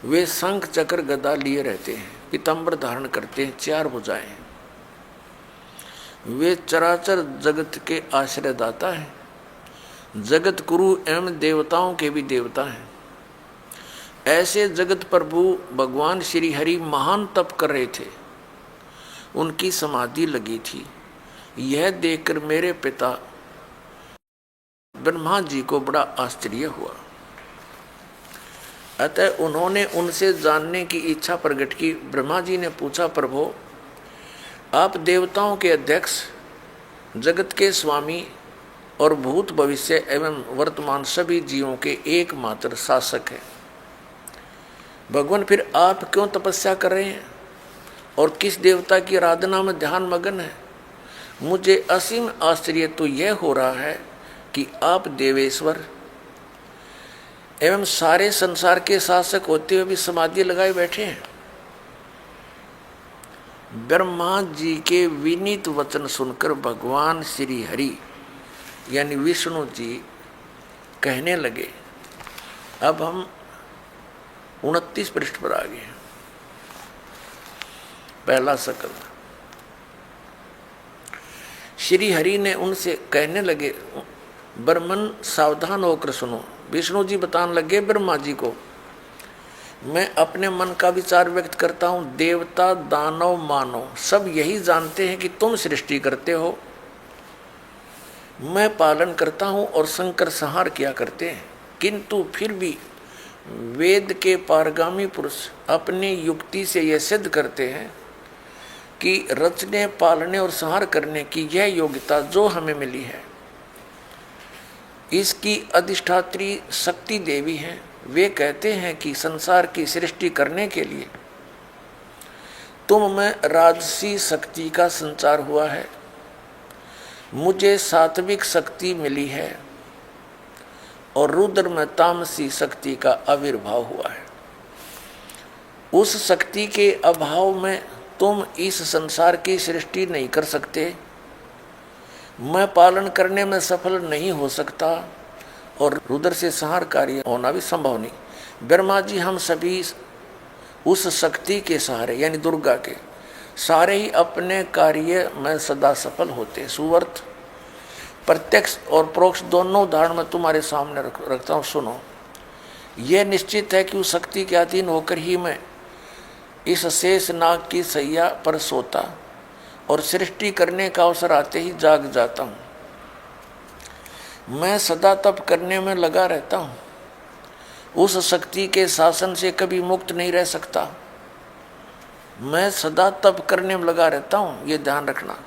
वे शंख चक्र गदा लिए रहते हैं, पीताम्बर धारण करते हैं, 4 भुजाएं। वे चराचर जगत के आश्रयदाता हैं, जगत गुरु एवं देवताओं के भी देवता हैं। ऐसे जगत प्रभु भगवान श्री हरि महान तप कर रहे थे, उनकी समाधि लगी थी। यह देखकर मेरे पिता ब्रह्मा जी को बड़ा आश्चर्य हुआ। अतः उन्होंने उनसे जानने की इच्छा प्रकट की। ब्रह्मा जी ने पूछा, प्रभु आप देवताओं के अध्यक्ष, जगत के स्वामी और भूत भविष्य एवं वर्तमान सभी जीवों के एकमात्र शासक हैं। भगवान फिर आप क्यों तपस्या कर रहे हैं और किस देवता की आराधना में ध्यान मगन है? मुझे असीम आश्चर्य तो यह हो रहा है कि आप देवेश्वर एवं सारे संसार के शासक होते हुए भी समाधि लगाए बैठे हैं। ब्रह्मा जी के विनीत वचन सुनकर भगवान श्री हरि यानी विष्णु जी कहने लगे। अब हम 29 पृष्ठ पर आ गए। पहला सकल। श्री हरि ने उनसे कहने लगे, ब्रह्मन सावधान होकर सुनो। विष्णु जी बताने लगे ब्रह्मा जी को, मैं अपने मन का विचार व्यक्त करता हूं। देवता दानव मानव सब यही जानते हैं कि तुम सृष्टि करते हो, मैं पालन करता हूं और शंकर संहार किया करते हैं। किंतु फिर भी वेद के पारगामी पुरुष अपनी युक्ति से यह सिद्ध करते हैं कि रचने पालने और संहार करने की यह योग्यता जो हमें मिली है, इसकी अधिष्ठात्री शक्ति देवी हैं। वे कहते हैं कि संसार की सृष्टि करने के लिए तुम में राजसी शक्ति का संचार हुआ है, मुझे सात्विक शक्ति मिली है और रुद्र में तामसी शक्ति का आविर्भाव हुआ है। उस शक्ति के अभाव में तुम इस संसार की सृष्टि नहीं कर सकते, मैं पालन करने में सफल नहीं हो सकता और रुद्र से संहार कार्य होना भी संभव नहीं। ब्रह्मा जी हम सभी उस शक्ति के सहारे यानी दुर्गा के सारे ही अपने कार्य में सदा सफल होते। सुवर्त प्रत्यक्ष और परोक्ष दोनों उदाहरण में तुम्हारे सामने रखता हूँ, सुनो। यह निश्चित है कि उस शक्ति के अधीन होकर ही मैं इस शेष नाग की सैया पर सोता और सृष्टि करने का अवसर आते ही जाग जाता हूँ। मैं सदा तप करने में लगा रहता हूँ, उस शक्ति के शासन से कभी मुक्त नहीं रह सकता। मैं सदा तप करने में लगा रहता हूँ, ये ध्यान रखना।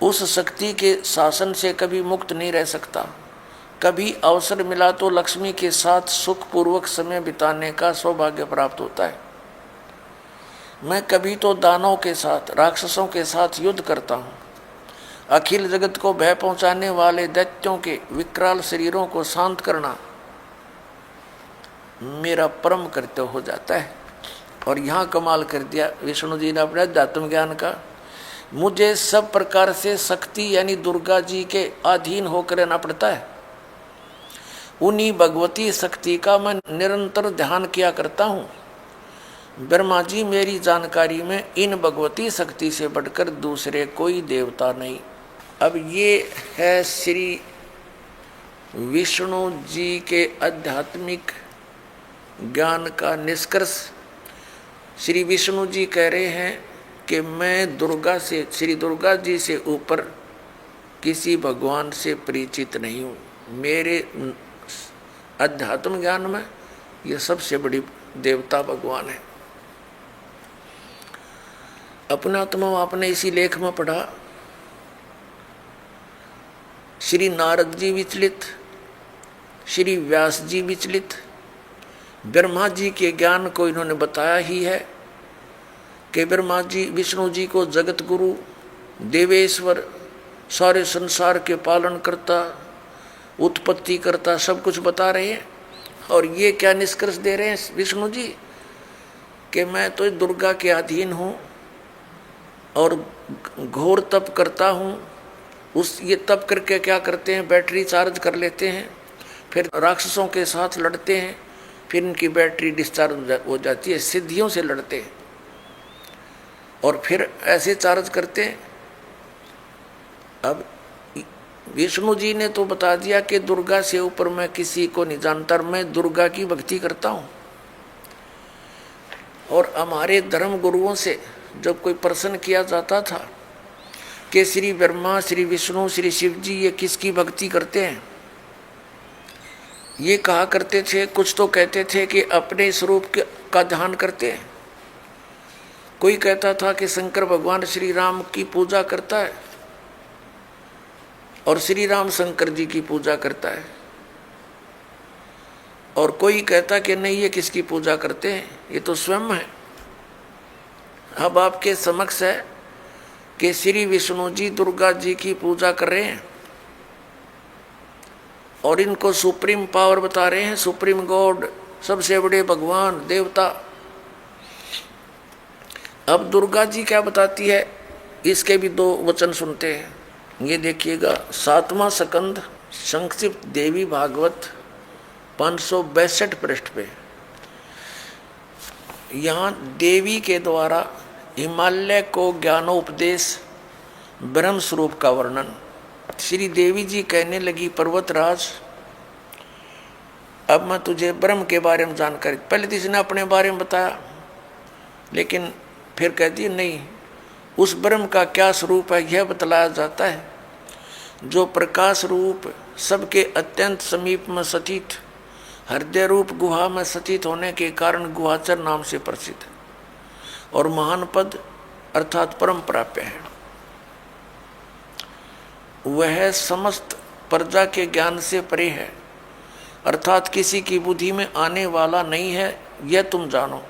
उस शक्ति के शासन से कभी मुक्त नहीं रह सकता। कभी अवसर मिला तो लक्ष्मी के साथ सुखपूर्वक समय बिताने का सौभाग्य प्राप्त होता है। मैं कभी तो दानवों के साथ राक्षसों के साथ युद्ध करता हूँ। अखिल जगत को भय पहुंचाने वाले दैत्यों के विकराल शरीरों को शांत करना मेरा परम कर्तव्य हो जाता है। और यहाँ कमाल कर दिया विष्णु जी ने अपने अध्यात्म ज्ञान का। मुझे सब प्रकार से शक्ति यानी दुर्गा जी के अधीन होकर रहना पड़ता है। उन्हीं भगवती शक्ति का मैं निरंतर ध्यान किया करता हूँ। ब्रह्मा जी मेरी जानकारी में इन भगवती शक्ति से बढ़कर दूसरे कोई देवता नहीं। अब ये है श्री विष्णु जी के आध्यात्मिक ज्ञान का निष्कर्ष। श्री विष्णु जी कह रहे हैं कि मैं दुर्गा से, श्री दुर्गा जी से ऊपर किसी भगवान से परिचित नहीं हूँ। मेरे अध्यात्म ज्ञान में ये सबसे बड़ी देवता भगवान है। अपना तो आपने इसी लेख में पढ़ा, श्री नारद जी विचलित, श्री व्यास जी विचलित। ब्रह्मा जी के ज्ञान को इन्होंने बताया ही है कि ब्रह्मा जी विष्णु जी को जगत गुरु, देवेश्वर, सारे संसार के पालन करता, उत्पत्ति करता, सब कुछ बता रहे हैं। और ये क्या निष्कर्ष दे रहे हैं विष्णु जी कि मैं तो दुर्गा के अधीन हूँ और घोर तप करता हूँ। ये तप करके क्या करते हैं, बैटरी चार्ज कर लेते हैं, फिर राक्षसों के साथ लड़ते हैं, फिर इनकी बैटरी डिस्चार्ज हो जाती है, सिद्धियों से लड़ते हैं और फिर ऐसे चार्ज करते हैं। अब विष्णु जी ने तो बता दिया कि दुर्गा से ऊपर मैं किसी को नहीं जानता, मैं दुर्गा की भक्ति करता हूं। और हमारे धर्म गुरुओं से जब कोई प्रश्न किया जाता था कि श्री ब्रह्मा, श्री विष्णु, श्री शिव जी ये किसकी भक्ति करते हैं, ये कहा करते थे, कुछ तो कहते थे कि अपने स्वरूप का ध्यान करते हैं। कोई कहता था कि शंकर भगवान श्री राम की पूजा करता है और श्री राम शंकर जी की पूजा करता है, और कोई कहता कि नहीं ये किसकी पूजा करते हैं, ये तो स्वयं है। अब आपके समक्ष है कि श्री विष्णु जी दुर्गा जी की पूजा कर रहे हैं और इनको सुप्रीम पावर बता रहे हैं, सुप्रीम गॉड, सबसे बड़े भगवान देवता। अब दुर्गा जी क्या बताती है, इसके भी दो वचन सुनते हैं। ये देखिएगा 7वां स्कंद संक्षिप्त देवी भागवत 562 पृष्ठ पे। यहाँ देवी के द्वारा हिमालय को ज्ञानोपदेश ब्रह्म स्वरूप का वर्णन। श्री देवी जी कहने लगी, पर्वतराज अब मैं तुझे ब्रह्म के बारे में जानकारी, पहले तो इसने अपने बारे में बताया, लेकिन फिर कहती नहीं, उस ब्रह्म का क्या स्वरूप है यह बतलाया जाता है, जो प्रकाश रूप सबके अत्यंत समीप में स्थित हृदय रूप गुहा में स्थित होने के कारण गुहाचर नाम से प्रसिद्ध है और महान पद अर्थात परम प्राप्य है। वह समस्त प्रजा के ज्ञान से परे है, अर्थात किसी की बुद्धि में आने वाला नहीं है, यह तुम जानो।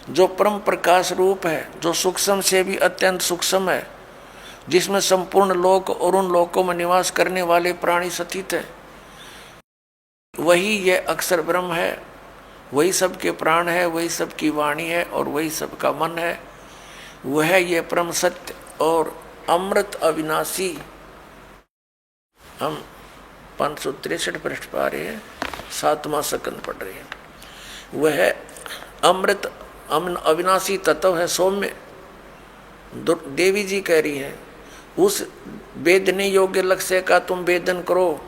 जो परम प्रकाश रूप है, जो सूक्ष्म से भी अत्यंत सूक्ष्म है, जिसमें संपूर्ण लोक और उन लोकों में निवास करने वाले प्राणी स्थित है, वही यह अक्षर ब्रह्म है, वही सबके प्राण है, वही सबकी वाणी है और वही सबका मन है। वह यह परम सत्य और अमृत अविनाशी। हम 563 पृष्ठ पा रहे हैं, 7वां स्कंद पढ़ रहे हैं। वह अमृत अविनाशी तत्व है, सौम्य। देवी जी कह रही हैं, उस वेदने योग्य लक्ष्य का तुम वेदन करो,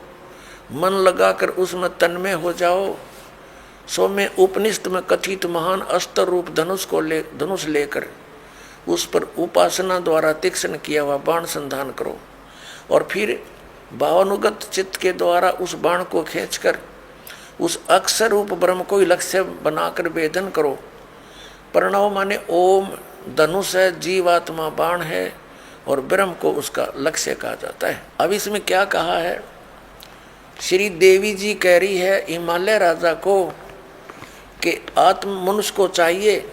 मन लगाकर उसमें तन्मय हो जाओ। सौम्य उपनिषद में कथित महान अस्त्र रूप धनुष लेकर उस पर उपासना द्वारा तीक्ष्ण किया हुआ बाण संधान करो और फिर भावानुगत चित्त के द्वारा उस बाण को खींचकर उस अक्षर रूप ब्रह्म को ही लक्ष्य बनाकर वेदन करो। प्रणव माने ओम धनुष है, जीवात्मा बाण है और ब्रह्म को उसका लक्ष्य कहा जाता है। अब इसमें क्या कहा है, श्री देवी जी कह रही है हिमालय राजा को कि आत्म मनुष्य को चाहिए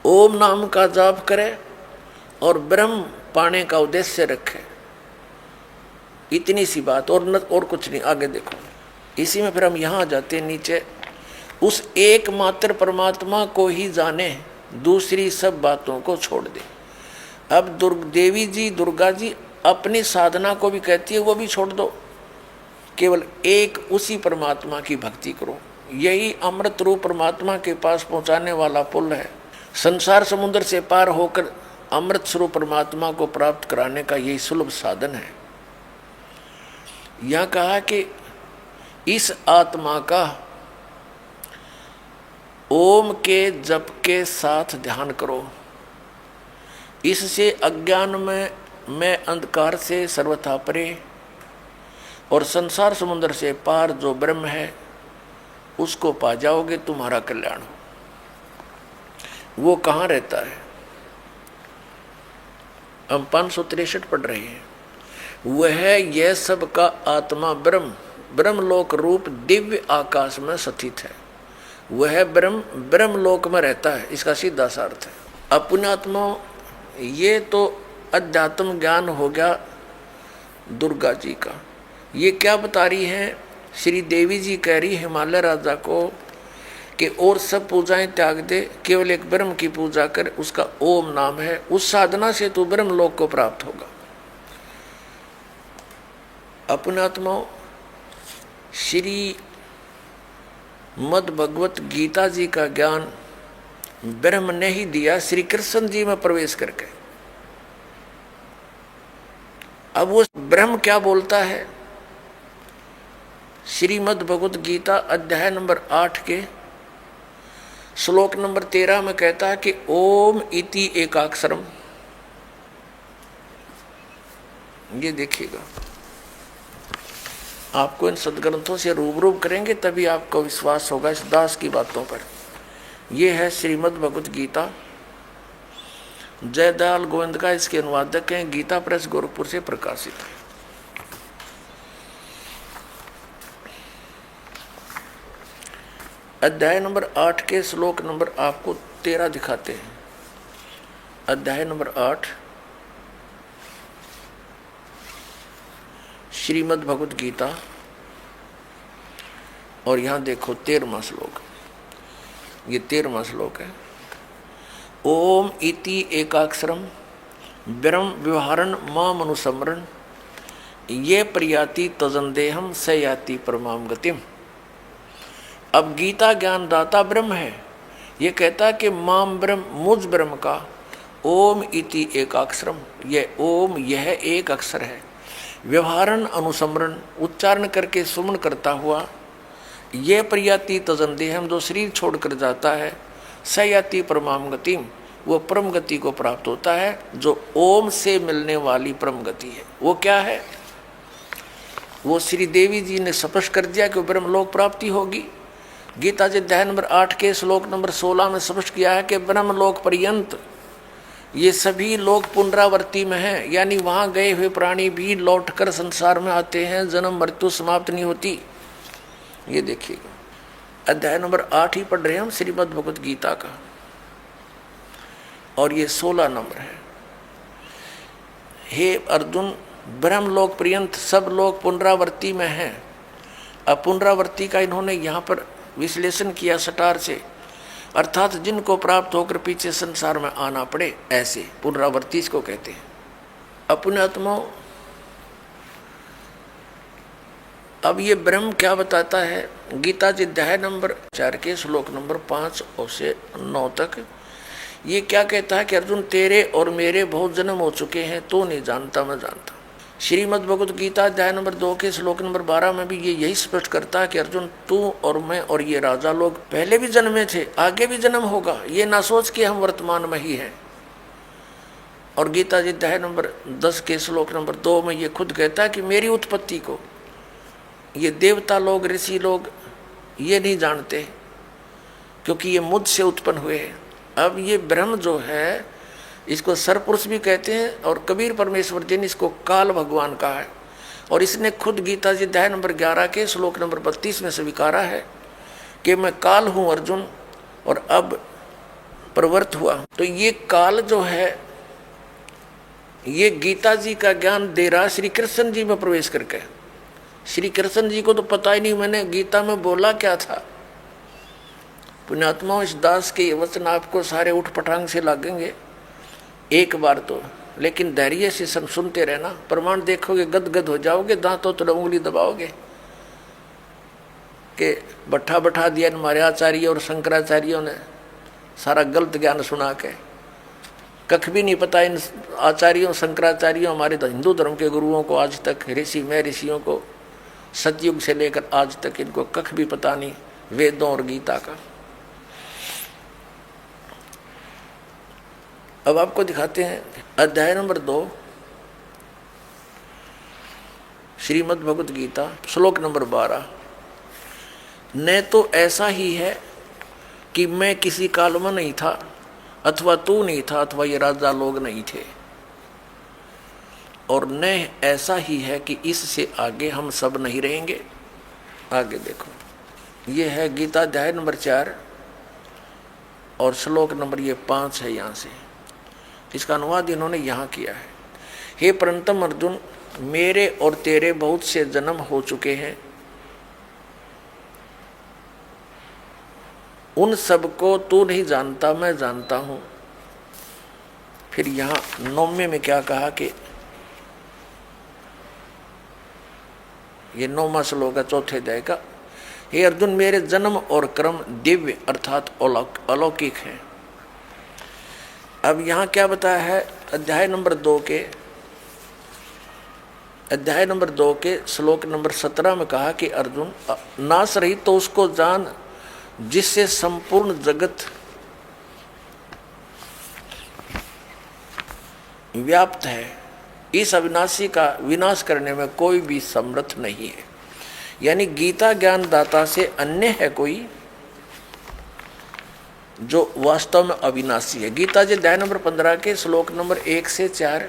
ओम नाम का जाप करे और ब्रह्म पाने का उद्देश्य रखे। इतनी सी बात और कुछ नहीं। आगे देखो, इसी में फिर हम यहाँ आ जाते हैं नीचे। उस एकमात्र परमात्मा को ही जाने, दूसरी सब बातों को छोड़ दे। अब देवी जी दुर्गा जी अपनी साधना को भी कहती है वो भी छोड़ दो, केवल एक उसी परमात्मा की भक्ति करो। यही अमृत रूप परमात्मा के पास पहुंचाने वाला पुल है। संसार समुद्र से पार होकर अमृत स्वरूप परमात्मा को प्राप्त कराने का यही सुलभ साधन है। यह कहा कि इस आत्मा का ओम के जप के साथ ध्यान करो, इससे अज्ञान में अंधकार से सर्वथा परे और संसार समुद्र से पार जो ब्रह्म है उसको पा जाओगे, तुम्हारा कल्याण हो। वो कहाँ रहता है? हम 563 पढ़ रहे हैं। वह यह सब का आत्मा ब्रह्मलोक रूप दिव्य आकाश में स्थित है। वह ब्रह्मलोक में रहता है, इसका सीधा सा अर्थ है। अपने आत्मा, ये तो अध्यात्म ज्ञान हो गया दुर्गा जी का। ये क्या बता रही हैं? श्री देवी जी कह रही हिमालय राजा को कि और सब पूजाएं त्याग दे, केवल एक ब्रह्म की पूजा कर, उसका ओम नाम है। उस साधना से तू ब्रह्मलोक को प्राप्त होगा। अपने आत्मा श्री मद भगवत गीता जी का ज्ञान ब्रह्म ने ही दिया, श्री कृष्ण जी में प्रवेश करके। अब वो ब्रह्म क्या बोलता है? श्रीमद् भगवत गीता अध्याय नंबर 8 के श्लोक नंबर 13 में कहता है कि ओम इति एकाक्षरम। ये देखिएगा, आपको इन सदग्रंथों से रूबरू करेंगे तभी आपको विश्वास होगा इस दास की बातों पर। यह है श्रीमद् भगवत गीता, जयदयाल गोविंद का इसके अनुवादक हैं, गीता प्रेस गोरखपुर से प्रकाशित है। अध्याय नंबर 8 के श्लोक नंबर आपको 13 दिखाते हैं। अध्याय नंबर 8 श्रीमद् भगवत गीता, और यहां देखो 13वां श्लोक, ये 13वां श्लोक है। ओम इति एकाक्षरम ब्रह्म व्यवहारन माम अनुसमरण ये प्रयाति तजंदेहम स याति परमाम गतिम। अब गीता ज्ञान दाता ब्रह्म है, ये कहता कि माम ब्रह्म, मुझ ब्रह्म का ओम इति एकाक्षरम, ये ओम यह एक अक्षर है, व्यवहारन अनुसमरण उच्चारण करके सुमन करता हुआ, ये प्रयाति तजंदेहम जो शरीर छोड़कर जाता है, स याति परमाम गतिम वो परम गति को प्राप्त होता है, जो ओम से मिलने वाली परम गति है। वो क्या है? वो श्री देवी जी ने स्पष्ट कर दिया कि ब्रह्मलोक प्राप्ति होगी। गीता जी अध्याय नंबर 8 के श्लोक नंबर 16 में स्पष्ट किया है कि ब्रह्मलोक पर्यंत ये सभी लोग पुनरावर्ती में हैं, यानी वहाँ गए हुए प्राणी भी लौटकर संसार में आते हैं, जन्म मृत्यु समाप्त नहीं होती। ये देखिएगा, अध्याय नंबर 8 ही पढ़ रहे हैं हम श्रीमद् भगवत गीता का, और ये 16 नंबर है। हे अर्जुन, ब्रह्मलोक पर्यंत सब लोग पुनरावर्ती में हैं। अब पुनरावर्ती का इन्होंने यहाँ पर विश्लेषण किया सटार से, अर्थात जिनको प्राप्त होकर पीछे संसार में आना पड़े, ऐसे पुनरावर्ती इसको कहते हैं। अपने आत्माओं, अब ये ब्रह्म क्या बताता है? गीता जी अध्याय नंबर 4 के श्लोक नंबर 5 और से 9 तक ये क्या कहता है कि अर्जुन तेरे और मेरे बहुत जन्म हो चुके हैं, तो नहीं जानता मैं जानता। श्रीमद् भगवत गीता अध्याय नंबर 2 के श्लोक नंबर 12 में भी ये यही स्पष्ट करता है कि अर्जुन तू और मैं और ये राजा लोग पहले भी जन्मे थे, आगे भी जन्म होगा, ये ना सोच के हम वर्तमान में ही हैं। और गीता जी अध्याय नंबर 10 के श्लोक नंबर 2 में ये खुद कहता है कि मेरी उत्पत्ति को ये देवता लोग, ऋषि लोग ये नहीं जानते, क्योंकि ये मुझसे उत्पन्न हुए हैं। अब ये ब्रह्म जो है इसको सरपुरुष भी कहते हैं, और कबीर परमेश्वर जी ने इसको काल भगवान कहा है, और इसने खुद गीता जी अध्याय नंबर 11 के श्लोक नंबर 32 में स्वीकारा है कि मैं काल हूँ अर्जुन, और अब प्रवृत्त हुआ। तो ये काल जो है ये गीता जी का ज्ञान दे रहा श्री कृष्ण जी में प्रवेश करके। श्री कृष्ण जी को तो पता ही नहीं मैंने गीता में बोला क्या था। पुण्यात्माओं, इस दास के वचन आपको सारे उठ पटांग से लागेंगे एक बार तो, लेकिन धैर्य से सुनते रहना, प्रमाण देखोगे गदगद हो जाओगे, दांतों तो उंगली दबाओगे कि बैठा बैठा दिया हमारे आचार्य और शंकराचार्यों ने सारा गलत ज्ञान सुना के। कख भी नहीं पता इन आचार्यों शंकराचार्यों, हमारे हिंदू धर्म के गुरुओं को आज तक, ऋषि में ऋषियों को सतयुग से लेकर आज तक इनको कख भी पता नहीं वेदों और गीता का। अब आपको दिखाते हैं अध्याय नंबर 2 श्रीमद् भगवत गीता श्लोक नंबर 12। न तो ऐसा ही है कि मैं किसी काल में नहीं था, अथवा तू नहीं था, अथवा ये राजा लोग नहीं थे, और न ऐसा ही है कि इससे आगे हम सब नहीं रहेंगे। आगे देखो, ये है गीता अध्याय नंबर 4 और श्लोक नंबर ये 5 है। यहाँ से इसका अनुवाद इन्होंने यहाँ किया है। हे परंतम अर्जुन, मेरे और तेरे बहुत से जन्म हो चुके हैं, उन सबको तू नहीं जानता, मैं जानता हूं। फिर यहाँ 9वें में क्या कहा कि ये 9वां श्लोक है 4थे अध्याय का। हे अर्जुन, मेरे जन्म और कर्म दिव्य अर्थात अलौकिक हैं। अब यहाँ क्या बताया है अध्याय नंबर 2 के अध्याय नंबर 2 के श्लोक नंबर 17 में कहा कि अर्जुन, नाश रही तो उसको जान जिससे संपूर्ण जगत व्याप्त है। इस अविनाशी का विनाश करने में कोई भी समर्थ नहीं है। यानी गीता ज्ञान दाता से अन्य है कोई जो वास्तव में अविनाशी है। गीता जी अध्याय नंबर 15 के श्लोक नंबर 1 से 4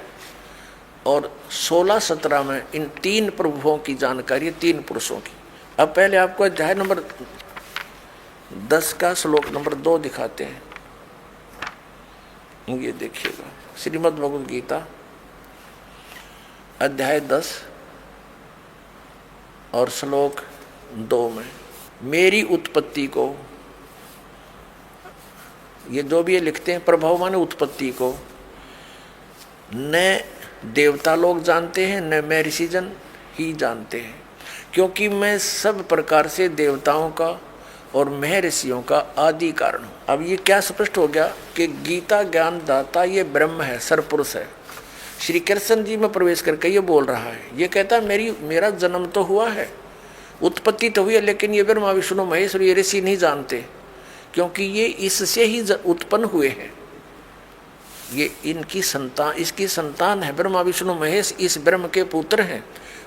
और 16-17 में इन 3 प्रभुओं की जानकारी है, 3 पुरुषों की। अब पहले आपको अध्याय नंबर 10 का श्लोक नंबर 2 दिखाते हैं। ये देखिएगा, श्रीमद् भगवद गीता अध्याय 10 और श्लोक 2 में, मेरी उत्पत्ति को, ये जो भी ये लिखते हैं प्रभाव माने उत्पत्ति को, न देवता लोग जानते हैं न मैं ऋषिजन ही जानते हैं, क्योंकि मैं सब प्रकार से देवताओं का और मैं ऋषियों का आदि कारण हूँ। अब ये क्या स्पष्ट हो गया कि गीता ज्ञान दाता ये ब्रह्म है, सरपुरुष है। श्री कृष्ण जी में प्रवेश करके ये बोल रहा है, ये कहता है मेरा जन्म तो हुआ है, उत्पत्ति तो हुई है, लेकिन ये ब्रह्मा विष्णु महेश और ये ऋषि नहीं जानते, क्योंकि ये इससे ही उत्पन्न हुए हैं। ये इसकी संतान है। ब्रह्मा विष्णु महेश इस ब्रह्म के पुत्र हैं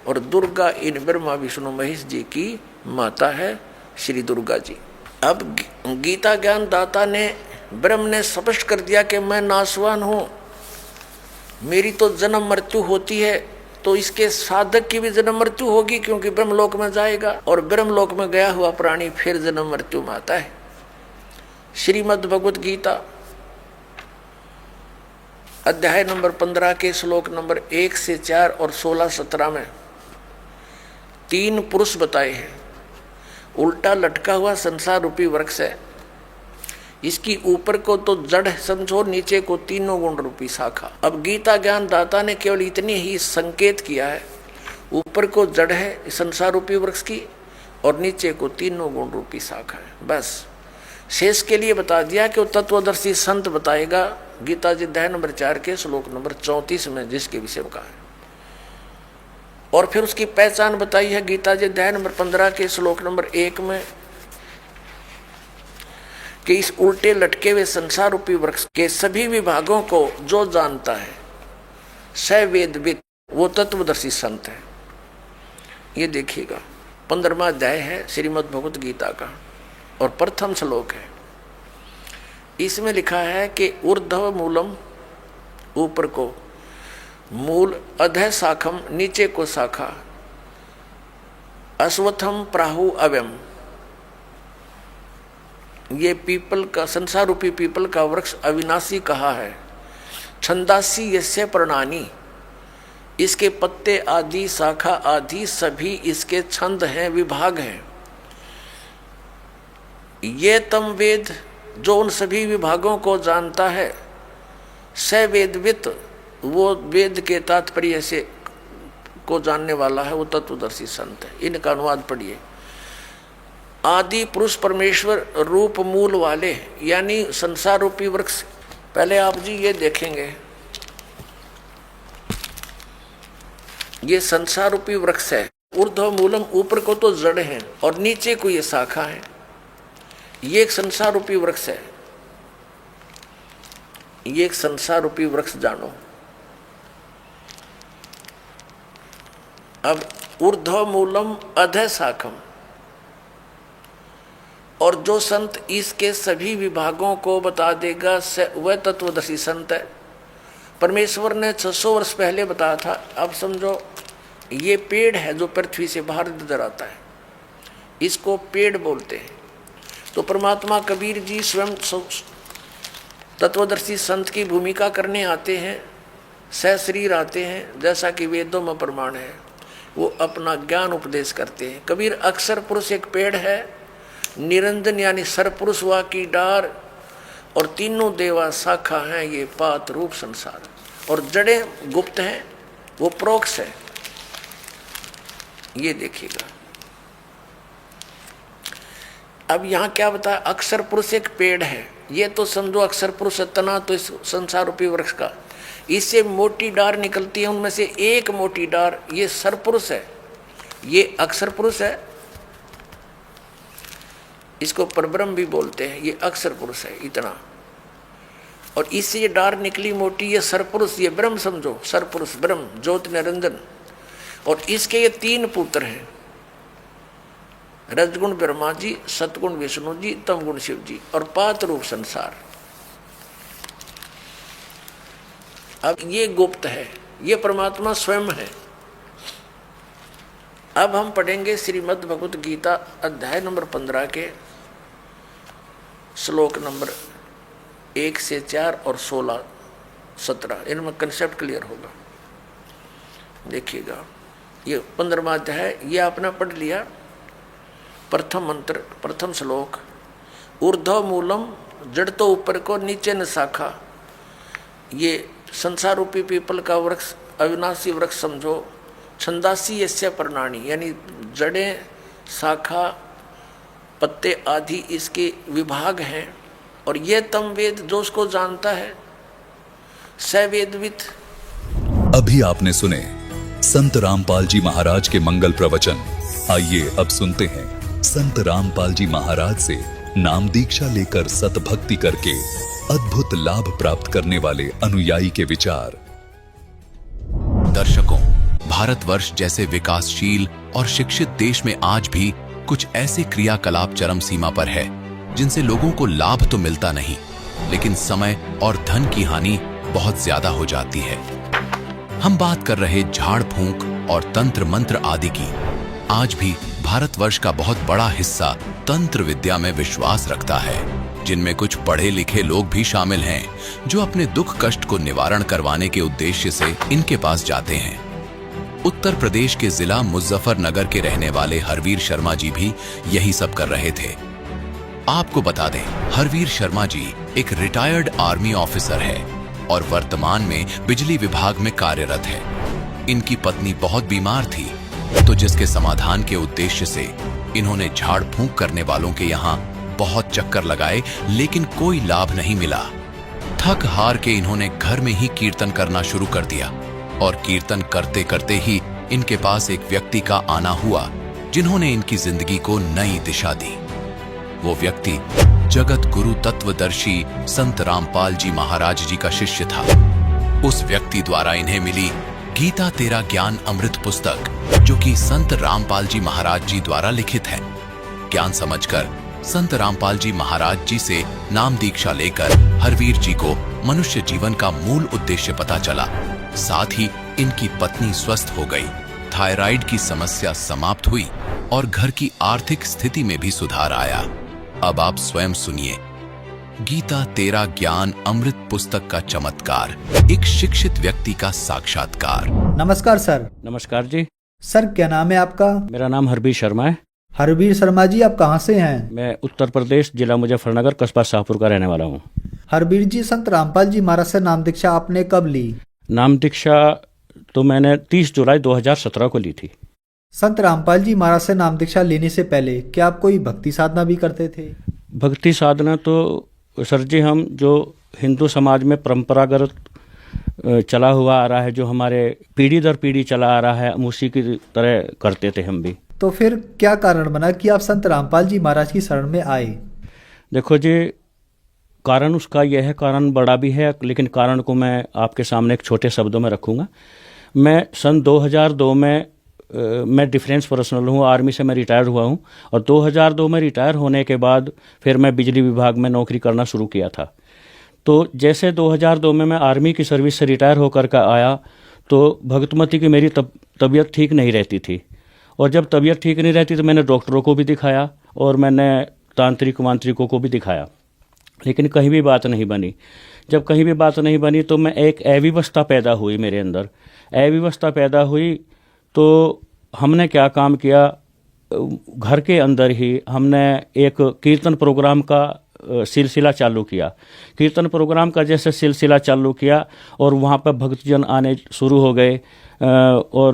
और दुर्गा इन ब्रह्मा विष्णु महेश जी की माता है, श्री दुर्गा जी। अब गीता ज्ञान दाता ने, ब्रह्म ने स्पष्ट कर दिया कि मैं नाशवान हूँ, मेरी तो जन्म मृत्यु होती है, तो इसके साधक की भी जन्म मृत्यु होगी, क्योंकि ब्रह्मलोक में जाएगा और ब्रह्मलोक में गया हुआ प्राणी फिर जन्म मृत्यु में आता है। श्रीमद् भगवद गीता अध्याय नंबर 15 के श्लोक नंबर 1 से 4 और 16-17 में 3 पुरुष बताए हैं। उल्टा लटका हुआ संसार रूपी वृक्ष है, इसकी ऊपर को तो जड़ समझो, नीचे को 3 गुण रूपी शाखा। अब गीता ज्ञान दाता ने केवल इतनी ही संकेत किया है, ऊपर को जड़ है संसार रूपी वृक्ष की और नीचे को 3 गुण रूपी शाखा है। बस शेष के लिए बता दिया कि वो तत्वदर्शी संत बताएगा। गीता जी अध्याय नंबर 4 के श्लोक नंबर 34 में जिसके विषय में कहा है, और फिर उसकी पहचान बताई है गीता जी अध्याय नंबर 15 के श्लोक नंबर 1 में, कि इस उल्टे लटके हुए संसार रूपी वृक्ष के सभी विभागों को जो जानता है स वेदविद, वो तत्वदर्शी संत है। ये देखिएगा 15वां अध्याय है श्रीमद् भगवद गीता का और प्रथम श्लोक है। इसमें लिखा है कि ऊर्ध्व मूलम, ऊपर को मूल, अधः शाखम, नीचे को शाखा, अश्वत्थम प्राहु अव्यम, ये पीपल का, संसार रूपी पीपल का वृक्ष अविनाशी कहा है। छंदासी यस्य प्रणानी, इसके पत्ते आदि शाखा आदि सभी इसके छंद हैं, विभाग हैं। ये तम वेद, जो उन सभी विभागों को जानता है, स वेदवित, वो वेद के तात्पर्य से को जानने वाला है, वो तत्वदर्शी संत है। इनका अनुवाद पढ़िए। आदि पुरुष परमेश्वर रूप मूल वाले, यानी संसार रूपी वृक्ष। पहले आप जी ये देखेंगे, ये संसार रूपी वृक्ष है। ऊर्ध्व मूलम, ऊपर को तो जड़ है और नीचे को ये शाखा है। ये एक संसार रूपी वृक्ष है, ये एक संसार रूपी वृक्ष जानो। अब ऊर्ध्व मूलम अधः शाखम, और जो संत इसके सभी विभागों को बता देगा वह तत्वदर्शी संत है। परमेश्वर ने 600 वर्ष पहले बताया था। अब समझो ये पेड़ है जो पृथ्वी से बाहर नजर आता है, इसको पेड़ बोलते हैं। तो परमात्मा कबीर जी स्वयं तत्वदर्शी संत की भूमिका करने आते हैं, सहशरीर आते हैं, जैसा कि वेदों में प्रमाण है। वो अपना ज्ञान उपदेश करते हैं। कबीर अक्षर पुरुष एक पेड़ है, निरंजन यानी सरपुरुष वा की डार, और तीनों देवा शाखा हैं, ये पात रूप संसार। और जड़ें गुप्त हैं, वो प्रोक्ष है। ये देखिएगा। अब यहाँ क्या बताया, अक्षर पुरुष एक पेड़ है। ये तो समझो अक्षर पुरुष तना तो इस संसार रूपी वृक्ष का, इससे मोटी डार निकलती है, उनमें से एक मोटी डार ये सरपुरुष है, ये अक्षर पुरुष है, इसको परब्रह्म भी बोलते हैं, ये अक्षर पुरुष है इतना। और इससे ये डार निकली मोटी, ये सरपुरुष, ये ब्रह्म समझो, सरपुरुष ब्रह्म ज्योति निरंजन। और इसके ये 3 पुत्र हैं, रजगुण ब्रह्मा जी, सतगुण विष्णु जी, तमगुण शिव जी, और 5 रूप संसार। अब ये गुप्त है, ये परमात्मा स्वयं है। अब हम पढ़ेंगे श्रीमद् भगवत गीता अध्याय नंबर 15 के श्लोक नंबर 1 से 4 और 16, 17, इनमें कंसेप्ट क्लियर होगा। देखिएगा, ये 15वां अध्याय, ये आपने पढ़ लिया। प्रथम मंत्र, प्रथम श्लोक, ऊर्ध्व मूलम, जड़ तो ऊपर को, नीचे न शाखा। ये संसार रूपी पीपल का वृक्ष, अविनाशी वृक्ष समझो। छंदासी यस्य पर्णानि, यानी जड़ें, शाखा, पत्ते आदि इसके विभाग हैं। और ये तम वेद, जो उसको जानता है, स वेदविद। अभी आपने सुने संत रामपाल जी महाराज के मंगल प्रवचन। आइए अब सुनते हैं संत रामपाल जी महाराज से नाम दीक्षा लेकर सतभक्ति करके अद्भुत लाभ प्राप्त करने वाले अनुयायी के विचार। दर्शकों, भारतवर्ष जैसे विकासशील और शिक्षित देश में आज भी कुछ ऐसे क्रियाकलाप चरम सीमा पर है जिनसे लोगों को लाभ तो मिलता नहीं, लेकिन समय और धन की हानि बहुत ज्यादा हो जाती है। हम बात कर रहे झाड़ फूंक और तंत्र मंत्र आदि की। आज भी भारतवर्ष का बहुत बड़ा हिस्सा तंत्र विद्या में विश्वास रखता है, जिनमें कुछ पढ़े लिखे लोग भी शामिल हैं जो अपने दुख कष्ट को निवारण करवाने के उद्देश्य से इनके पास जाते हैं। उत्तर प्रदेश के जिला मुजफ्फरनगर के रहने वाले हरवीर शर्मा जी भी यही सब कर रहे थे। आपको बता दें, हरवीर शर्मा जी एक रिटायर्ड आर्मी ऑफिसर है और वर्तमान में बिजली विभाग में कार्यरत है। इनकी पत्नी बहुत बीमार थी, तो जिसके समाधान के उद्देश्य से इन्होंने झाड़ फूंक करने वालों के यहाँ बहुत चक्कर लगाए, लेकिन कोई लाभ नहीं मिला। थक हार के इन्होंने घर में ही कीर्तन करना शुरू कर दिया और कीर्तन करते करते ही इनके पास एक व्यक्ति का आना हुआ जिन्होंने इनकी जिंदगी को नई दिशा दी। वो व्यक्ति जगत गुरु तत्वदर्शी संत रामपाल जी महाराज जी का शिष्य था। उस व्यक्ति द्वारा इन्हें मिली गीता तेरा ज्ञान अमृत पुस्तक, जो कि संत रामपाल जी महाराज जी द्वारा लिखित है। ज्ञान समझकर संत रामपाल जी महाराज जी से नाम दीक्षा लेकर हरवीर जी को मनुष्य जीवन का मूल उद्देश्य पता चला। साथ ही इनकी पत्नी स्वस्थ हो गई, थायराइड की समस्या समाप्त हुई और घर की आर्थिक स्थिति में भी सुधार आया। अब आप स्वयं सुनिए गीता तेरा ज्ञान अमृत पुस्तक का चमत्कार, एक शिक्षित व्यक्ति का साक्षात्कार। नमस्कार सर। नमस्कार जी। सर क्या नाम है आपका? मेरा नाम हरवीर शर्मा है। हरवीर शर्मा जी, आप कहाँ से हैं? मैं उत्तर प्रदेश जिला मुजफ्फरनगर कस्बा शाहपुर का रहने वाला हूँ। हरवीर जी, संत रामपाल जी महाराज से नाम दीक्षा आपने कब ली? नाम दीक्षा तो मैंने 30 जुलाई 2017 को ली थी। संत रामपाल जी महाराज से नाम दीक्षा लेने से पहले क्या आप कोई भक्ति साधना भी करते थे? भक्ति साधना तो सर जी, हम जो हिंदू समाज में परंपरागत चला हुआ आ रहा है, जो हमारे पीढ़ी दर पीढ़ी चला आ रहा है, हम उसी की तरह करते थे हम भी। तो फिर क्या कारण बना कि आप संत रामपाल जी महाराज की शरण में आए? देखो जी, कारण उसका यह है, कारण बड़ा भी है, लेकिन कारण को मैं आपके सामने एक छोटे शब्दों में रखूँगा। मैं सन 2002 में मैं डिफेंस पर्सनल हूँ, आर्मी से मैं रिटायर हुआ हूँ, और 2002 में रिटायर होने के बाद फिर मैं बिजली विभाग में नौकरी करना शुरू किया था। तो जैसे 2002 में मैं आर्मी की सर्विस से रिटायर होकर का आया, तो भगतमती की मेरी तबीयत ठीक नहीं रहती थी, और जब तबीयत ठीक नहीं रहती तो मैंने डॉक्टरों को भी दिखाया और मैंने तांत्रिक मांत्रिकों को भी दिखाया, लेकिन कहीं भी बात नहीं बनी। जब कहीं भी बात नहीं बनी तो मैं एक अव्यवस्था पैदा हुई मेरे अंदर। अव्यवस्था पैदा हुई तो हमने क्या काम किया, घर के अंदर ही हमने एक कीर्तन प्रोग्राम का सिलसिला चालू किया। कीर्तन प्रोग्राम का जैसे सिलसिला चालू किया और वहाँ पर भक्तजन आने शुरू हो गए और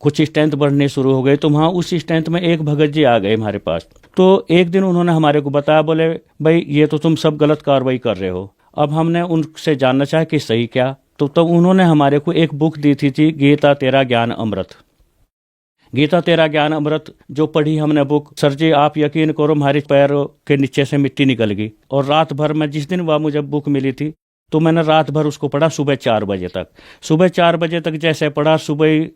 कुछ स्ट्रेंथ बढ़ने शुरू हो गए, तो वहाँ उस स्ट्रेंथ में एक भगत जी आ गए हमारे पास। तो एक दिन उन्होंने हमारे को बताया, बोले भाई ये तो तुम सब गलत कार्रवाई कर रहे हो। अब हमने उनसे जानना चाहा कि सही क्या, तो तब उन्होंने हमारे को एक बुक दी थी गीता तेरा ज्ञान अमृत। गीता तेरा ज्ञान अमृत जो पढ़ी हमने बुक, सर जी आप यकीन करो हमारे पैरों के नीचे से मिट्टी निकल गई। और रात भर में, जिस दिन वह मुझे बुक मिली थी, तो मैंने रात भर उसको पढ़ा सुबह 4 बजे तक। सुबह 4 बजे तक जैसे पढ़ा, सुबह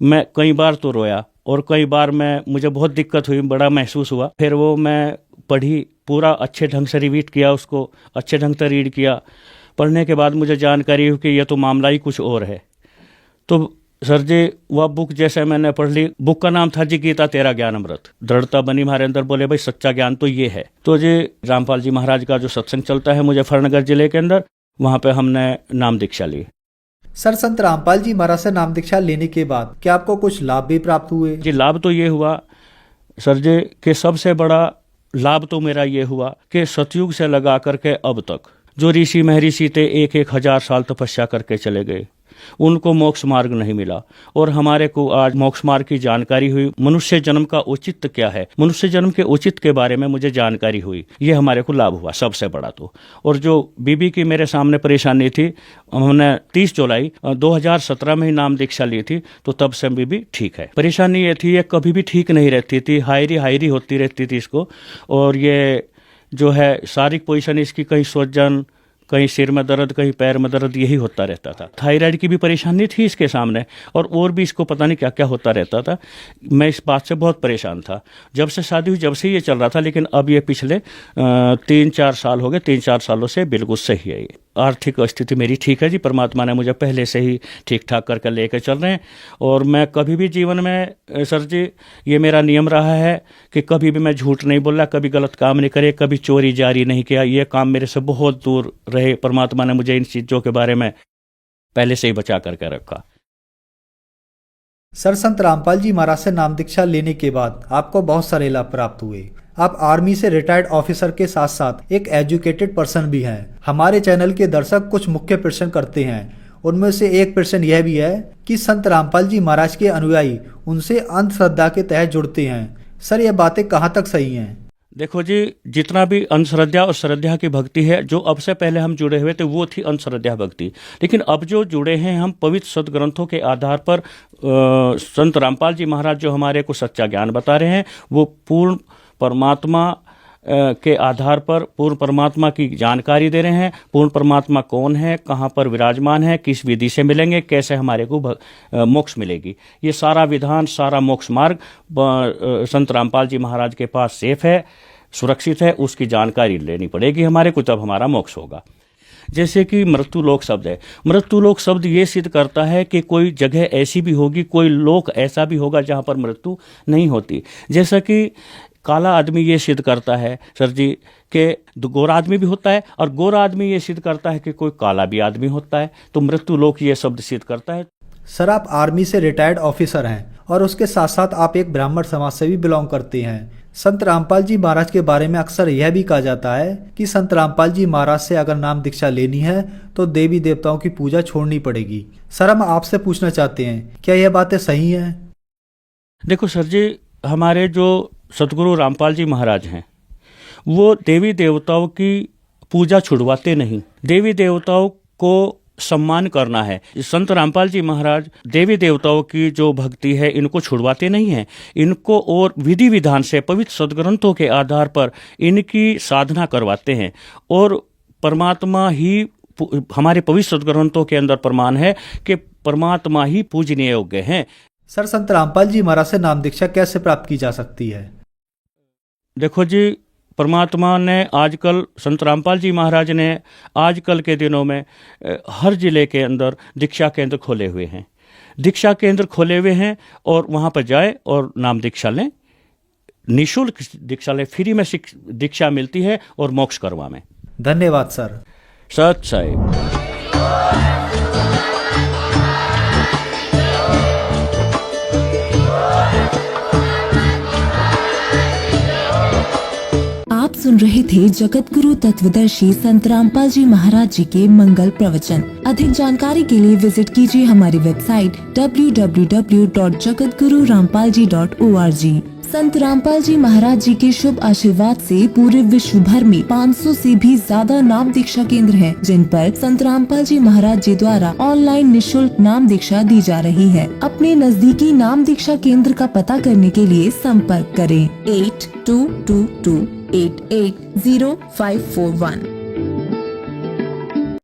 मैं कई बार तो रोया और कई बार मुझे बहुत दिक्कत हुई, बड़ा महसूस हुआ। फिर वो मैं पढ़ी, पूरा अच्छे ढंग से रिवीट किया, उसको अच्छे ढंग से रीड किया। पढ़ने के बाद मुझे जानकारी हुई कि यह तो मामला ही कुछ और है। तो सर जी वह बुक जैसे मैंने पढ़ ली, बुक का नाम था जी गीता तेरा ज्ञान अमृत। दृढ़ता बनी हमारे अंदर, बोले भाई सच्चा ज्ञान तो ये है। तो जी रामपाल जी महाराज का जो सत्संग चलता है मुजफ्फरनगर जिले के अंदर, वहाँ पे हमने नाम दीक्षा ली। सर, संत रामपाल जी महाराज से नाम दीक्षा लेने के बाद क्या आपको कुछ लाभ भी प्राप्त हुए? जी लाभ तो ये हुआ सर जी कि सबसे बड़ा लाभ तो मेरा ये हुआ कि सतयुग से लगा करके अब तक जो ऋषि महर्षि थे 1,000 साल तपस्या करके चले गए, उनको मोक्ष मार्ग नहीं मिला। और हमारे को आज मोक्ष मार्ग की जानकारी हुई। मनुष्य जन्म का औचित्य क्या है, मनुष्य जन्म के औचित्य के बारे में मुझे जानकारी हुई। ये हमारे को लाभ हुआ सबसे बड़ा तो। और जो बीबी की मेरे सामने परेशानी थी, हमने 30 जुलाई 2017 में ही नाम दीक्षा ली थी, तो तब से बीबी ठीक है। परेशानी ये थी, ये कभी भी ठीक नहीं रहती थी, हायरी होती रहती थी इसको। और ये जो है शारीरिक पोजीशन इसकी, कहीं सूजन, कहीं सिर में दर्द, कहीं पैर में दर्द, यही होता रहता था। थायराइड की भी परेशानी थी इसके सामने, और भी इसको पता नहीं क्या क्या होता रहता था। मैं इस बात से बहुत परेशान था। जब से शादी हुई जब से ये चल रहा था, लेकिन अब ये पिछले 3-4 साल हो गए, 3-4 सालों से बिल्कुल सही है। ये आर्थिक स्थिति मेरी ठीक है जी, परमात्मा ने मुझे पहले से ही ठीक ठाक करके लेकर चल रहे हैं। और मैं कभी भी जीवन में सर जी ये मेरा नियम रहा है कि कभी भी मैं झूठ नहीं बोला, कभी गलत काम नहीं करे, कभी चोरी जारी नहीं किया। ये काम मेरे से बहुत दूर रहे। परमात्मा ने मुझे इन चीज़ों के बारे में पहले से ही बचा करके रखा। सर, संत रामपाल जी महाराज से नाम दीक्षा लेने के बाद आपको बहुत सारे लाभ प्राप्त हुए। आप आर्मी से रिटायर्ड ऑफिसर के साथ साथ एक एजुकेटेड पर्सन भी हैं। हमारे चैनल के दर्शक कुछ मुख्य प्रश्न करते हैं, उनमें से एक प्रश्न यह भी है कि संत रामपाल जी महाराज के अनुयायी उनसे अंधश्रद्धा के तहत जुड़ते हैं। सर, ये बातें कहाँ तक सही हैं? देखो जी, जितना भी अंधश्रद्धा और श्रद्धा की भक्ति है, जो अब से पहले हम जुड़े हुए थे वो थी अंधश्रद्धा भक्ति। लेकिन अब जो जुड़े हैं हम पवित्र सदग्रंथों के आधार पर, संत रामपाल जी महाराज जो हमारे को सच्चा ज्ञान बता रहे हैं, वो पूर्ण परमात्मा के आधार पर पूर्ण परमात्मा की जानकारी दे रहे हैं। पूर्ण परमात्मा कौन है, कहाँ पर विराजमान है, किस विधि से मिलेंगे, कैसे हमारे को मोक्ष मिलेगी, ये सारा विधान, सारा मोक्ष मार्ग संत रामपाल जी महाराज के पास सेफ है, सुरक्षित है। उसकी जानकारी लेनी पड़ेगी हमारे को, तब हमारा मोक्ष होगा। जैसे कि मृत्युलोक शब्द है, मृत्युलोक शब्द ये सिद्ध करता है कि कोई जगह ऐसी भी होगी, कोई लोक ऐसा भी होगा जहाँ पर मृत्यु नहीं होती। जैसा कि काला आदमी ये सिद्ध करता है सर जी कि गोरा आदमी भी होता है, और गोरा आदमी ये सिद्ध करता है कि कोई काला भी आदमी होता है। तो मृत्युलोक ये शब्द सिद्ध करता है। सर, आप आर्मी से रिटायर्ड ऑफिसर हैं और उसके साथ साथ आप एक ब्राह्मण समाज से भी बिलोंग करते हैं। संत रामपाल जी महाराज के बारे में अक्सर यह भी कहा जाता है कि संत रामपाल जी महाराज से अगर नाम दीक्षा लेनी है तो देवी देवताओं की पूजा छोड़नी पड़ेगी। सर, हम आपसे पूछना चाहते हैं, क्या यह बातें सही हैं? देखो सर जी, हमारे जो सतगुरु रामपाल जी महाराज हैं, वो देवी देवताओं की पूजा छुड़वाते नहीं। देवी देवताओं को सम्मान करना है। संत रामपाल जी महाराज देवी देवताओं की जो भक्ति है इनको छुड़वाते नहीं हैं, इनको और विधि विधान से पवित्र सदग्रंथों के आधार पर इनकी साधना करवाते हैं। और परमात्मा ही, हमारे पवित्र सदग्रंथों के अंदर प्रमाण है कि परमात्मा ही पूजनीय योग्य हैं। सर, संत रामपाल जी महाराज से नाम दीक्षा कैसे प्राप्त की जा सकती है? देखो जी, परमात्मा ने आजकल, संत रामपाल जी महाराज ने आजकल के दिनों में हर जिले के अंदर दीक्षा केंद्र खोले हुए हैं। दीक्षा केंद्र खोले हुए हैं और वहाँ पर जाए और नाम दीक्षा लें, निःशुल्क दीक्षा लें, फ्री में दीक्षा मिलती है और मोक्ष करवा में। धन्यवाद सर। सत साहिब। आप सुन रहे थे जगत गुरु तत्वदर्शी संत रामपाल जी महाराज जी के मंगल प्रवचन। अधिक जानकारी के लिए विजिट कीजिए हमारी वेबसाइट www.jagatgururampalji.org। संत रामपाल जी महाराज जी के शुभ आशीर्वाद से पूरे विश्व भर में 500 से भी ज्यादा नाम दीक्षा केंद्र हैं, जिन पर संत रामपाल जी महाराज जी द्वारा ऑनलाइन निशुल्क नाम दीक्षा दी जा रही है। अपने नजदीकी नाम दीक्षा केंद्र का पता करने के लिए संपर्क करें 8222880541।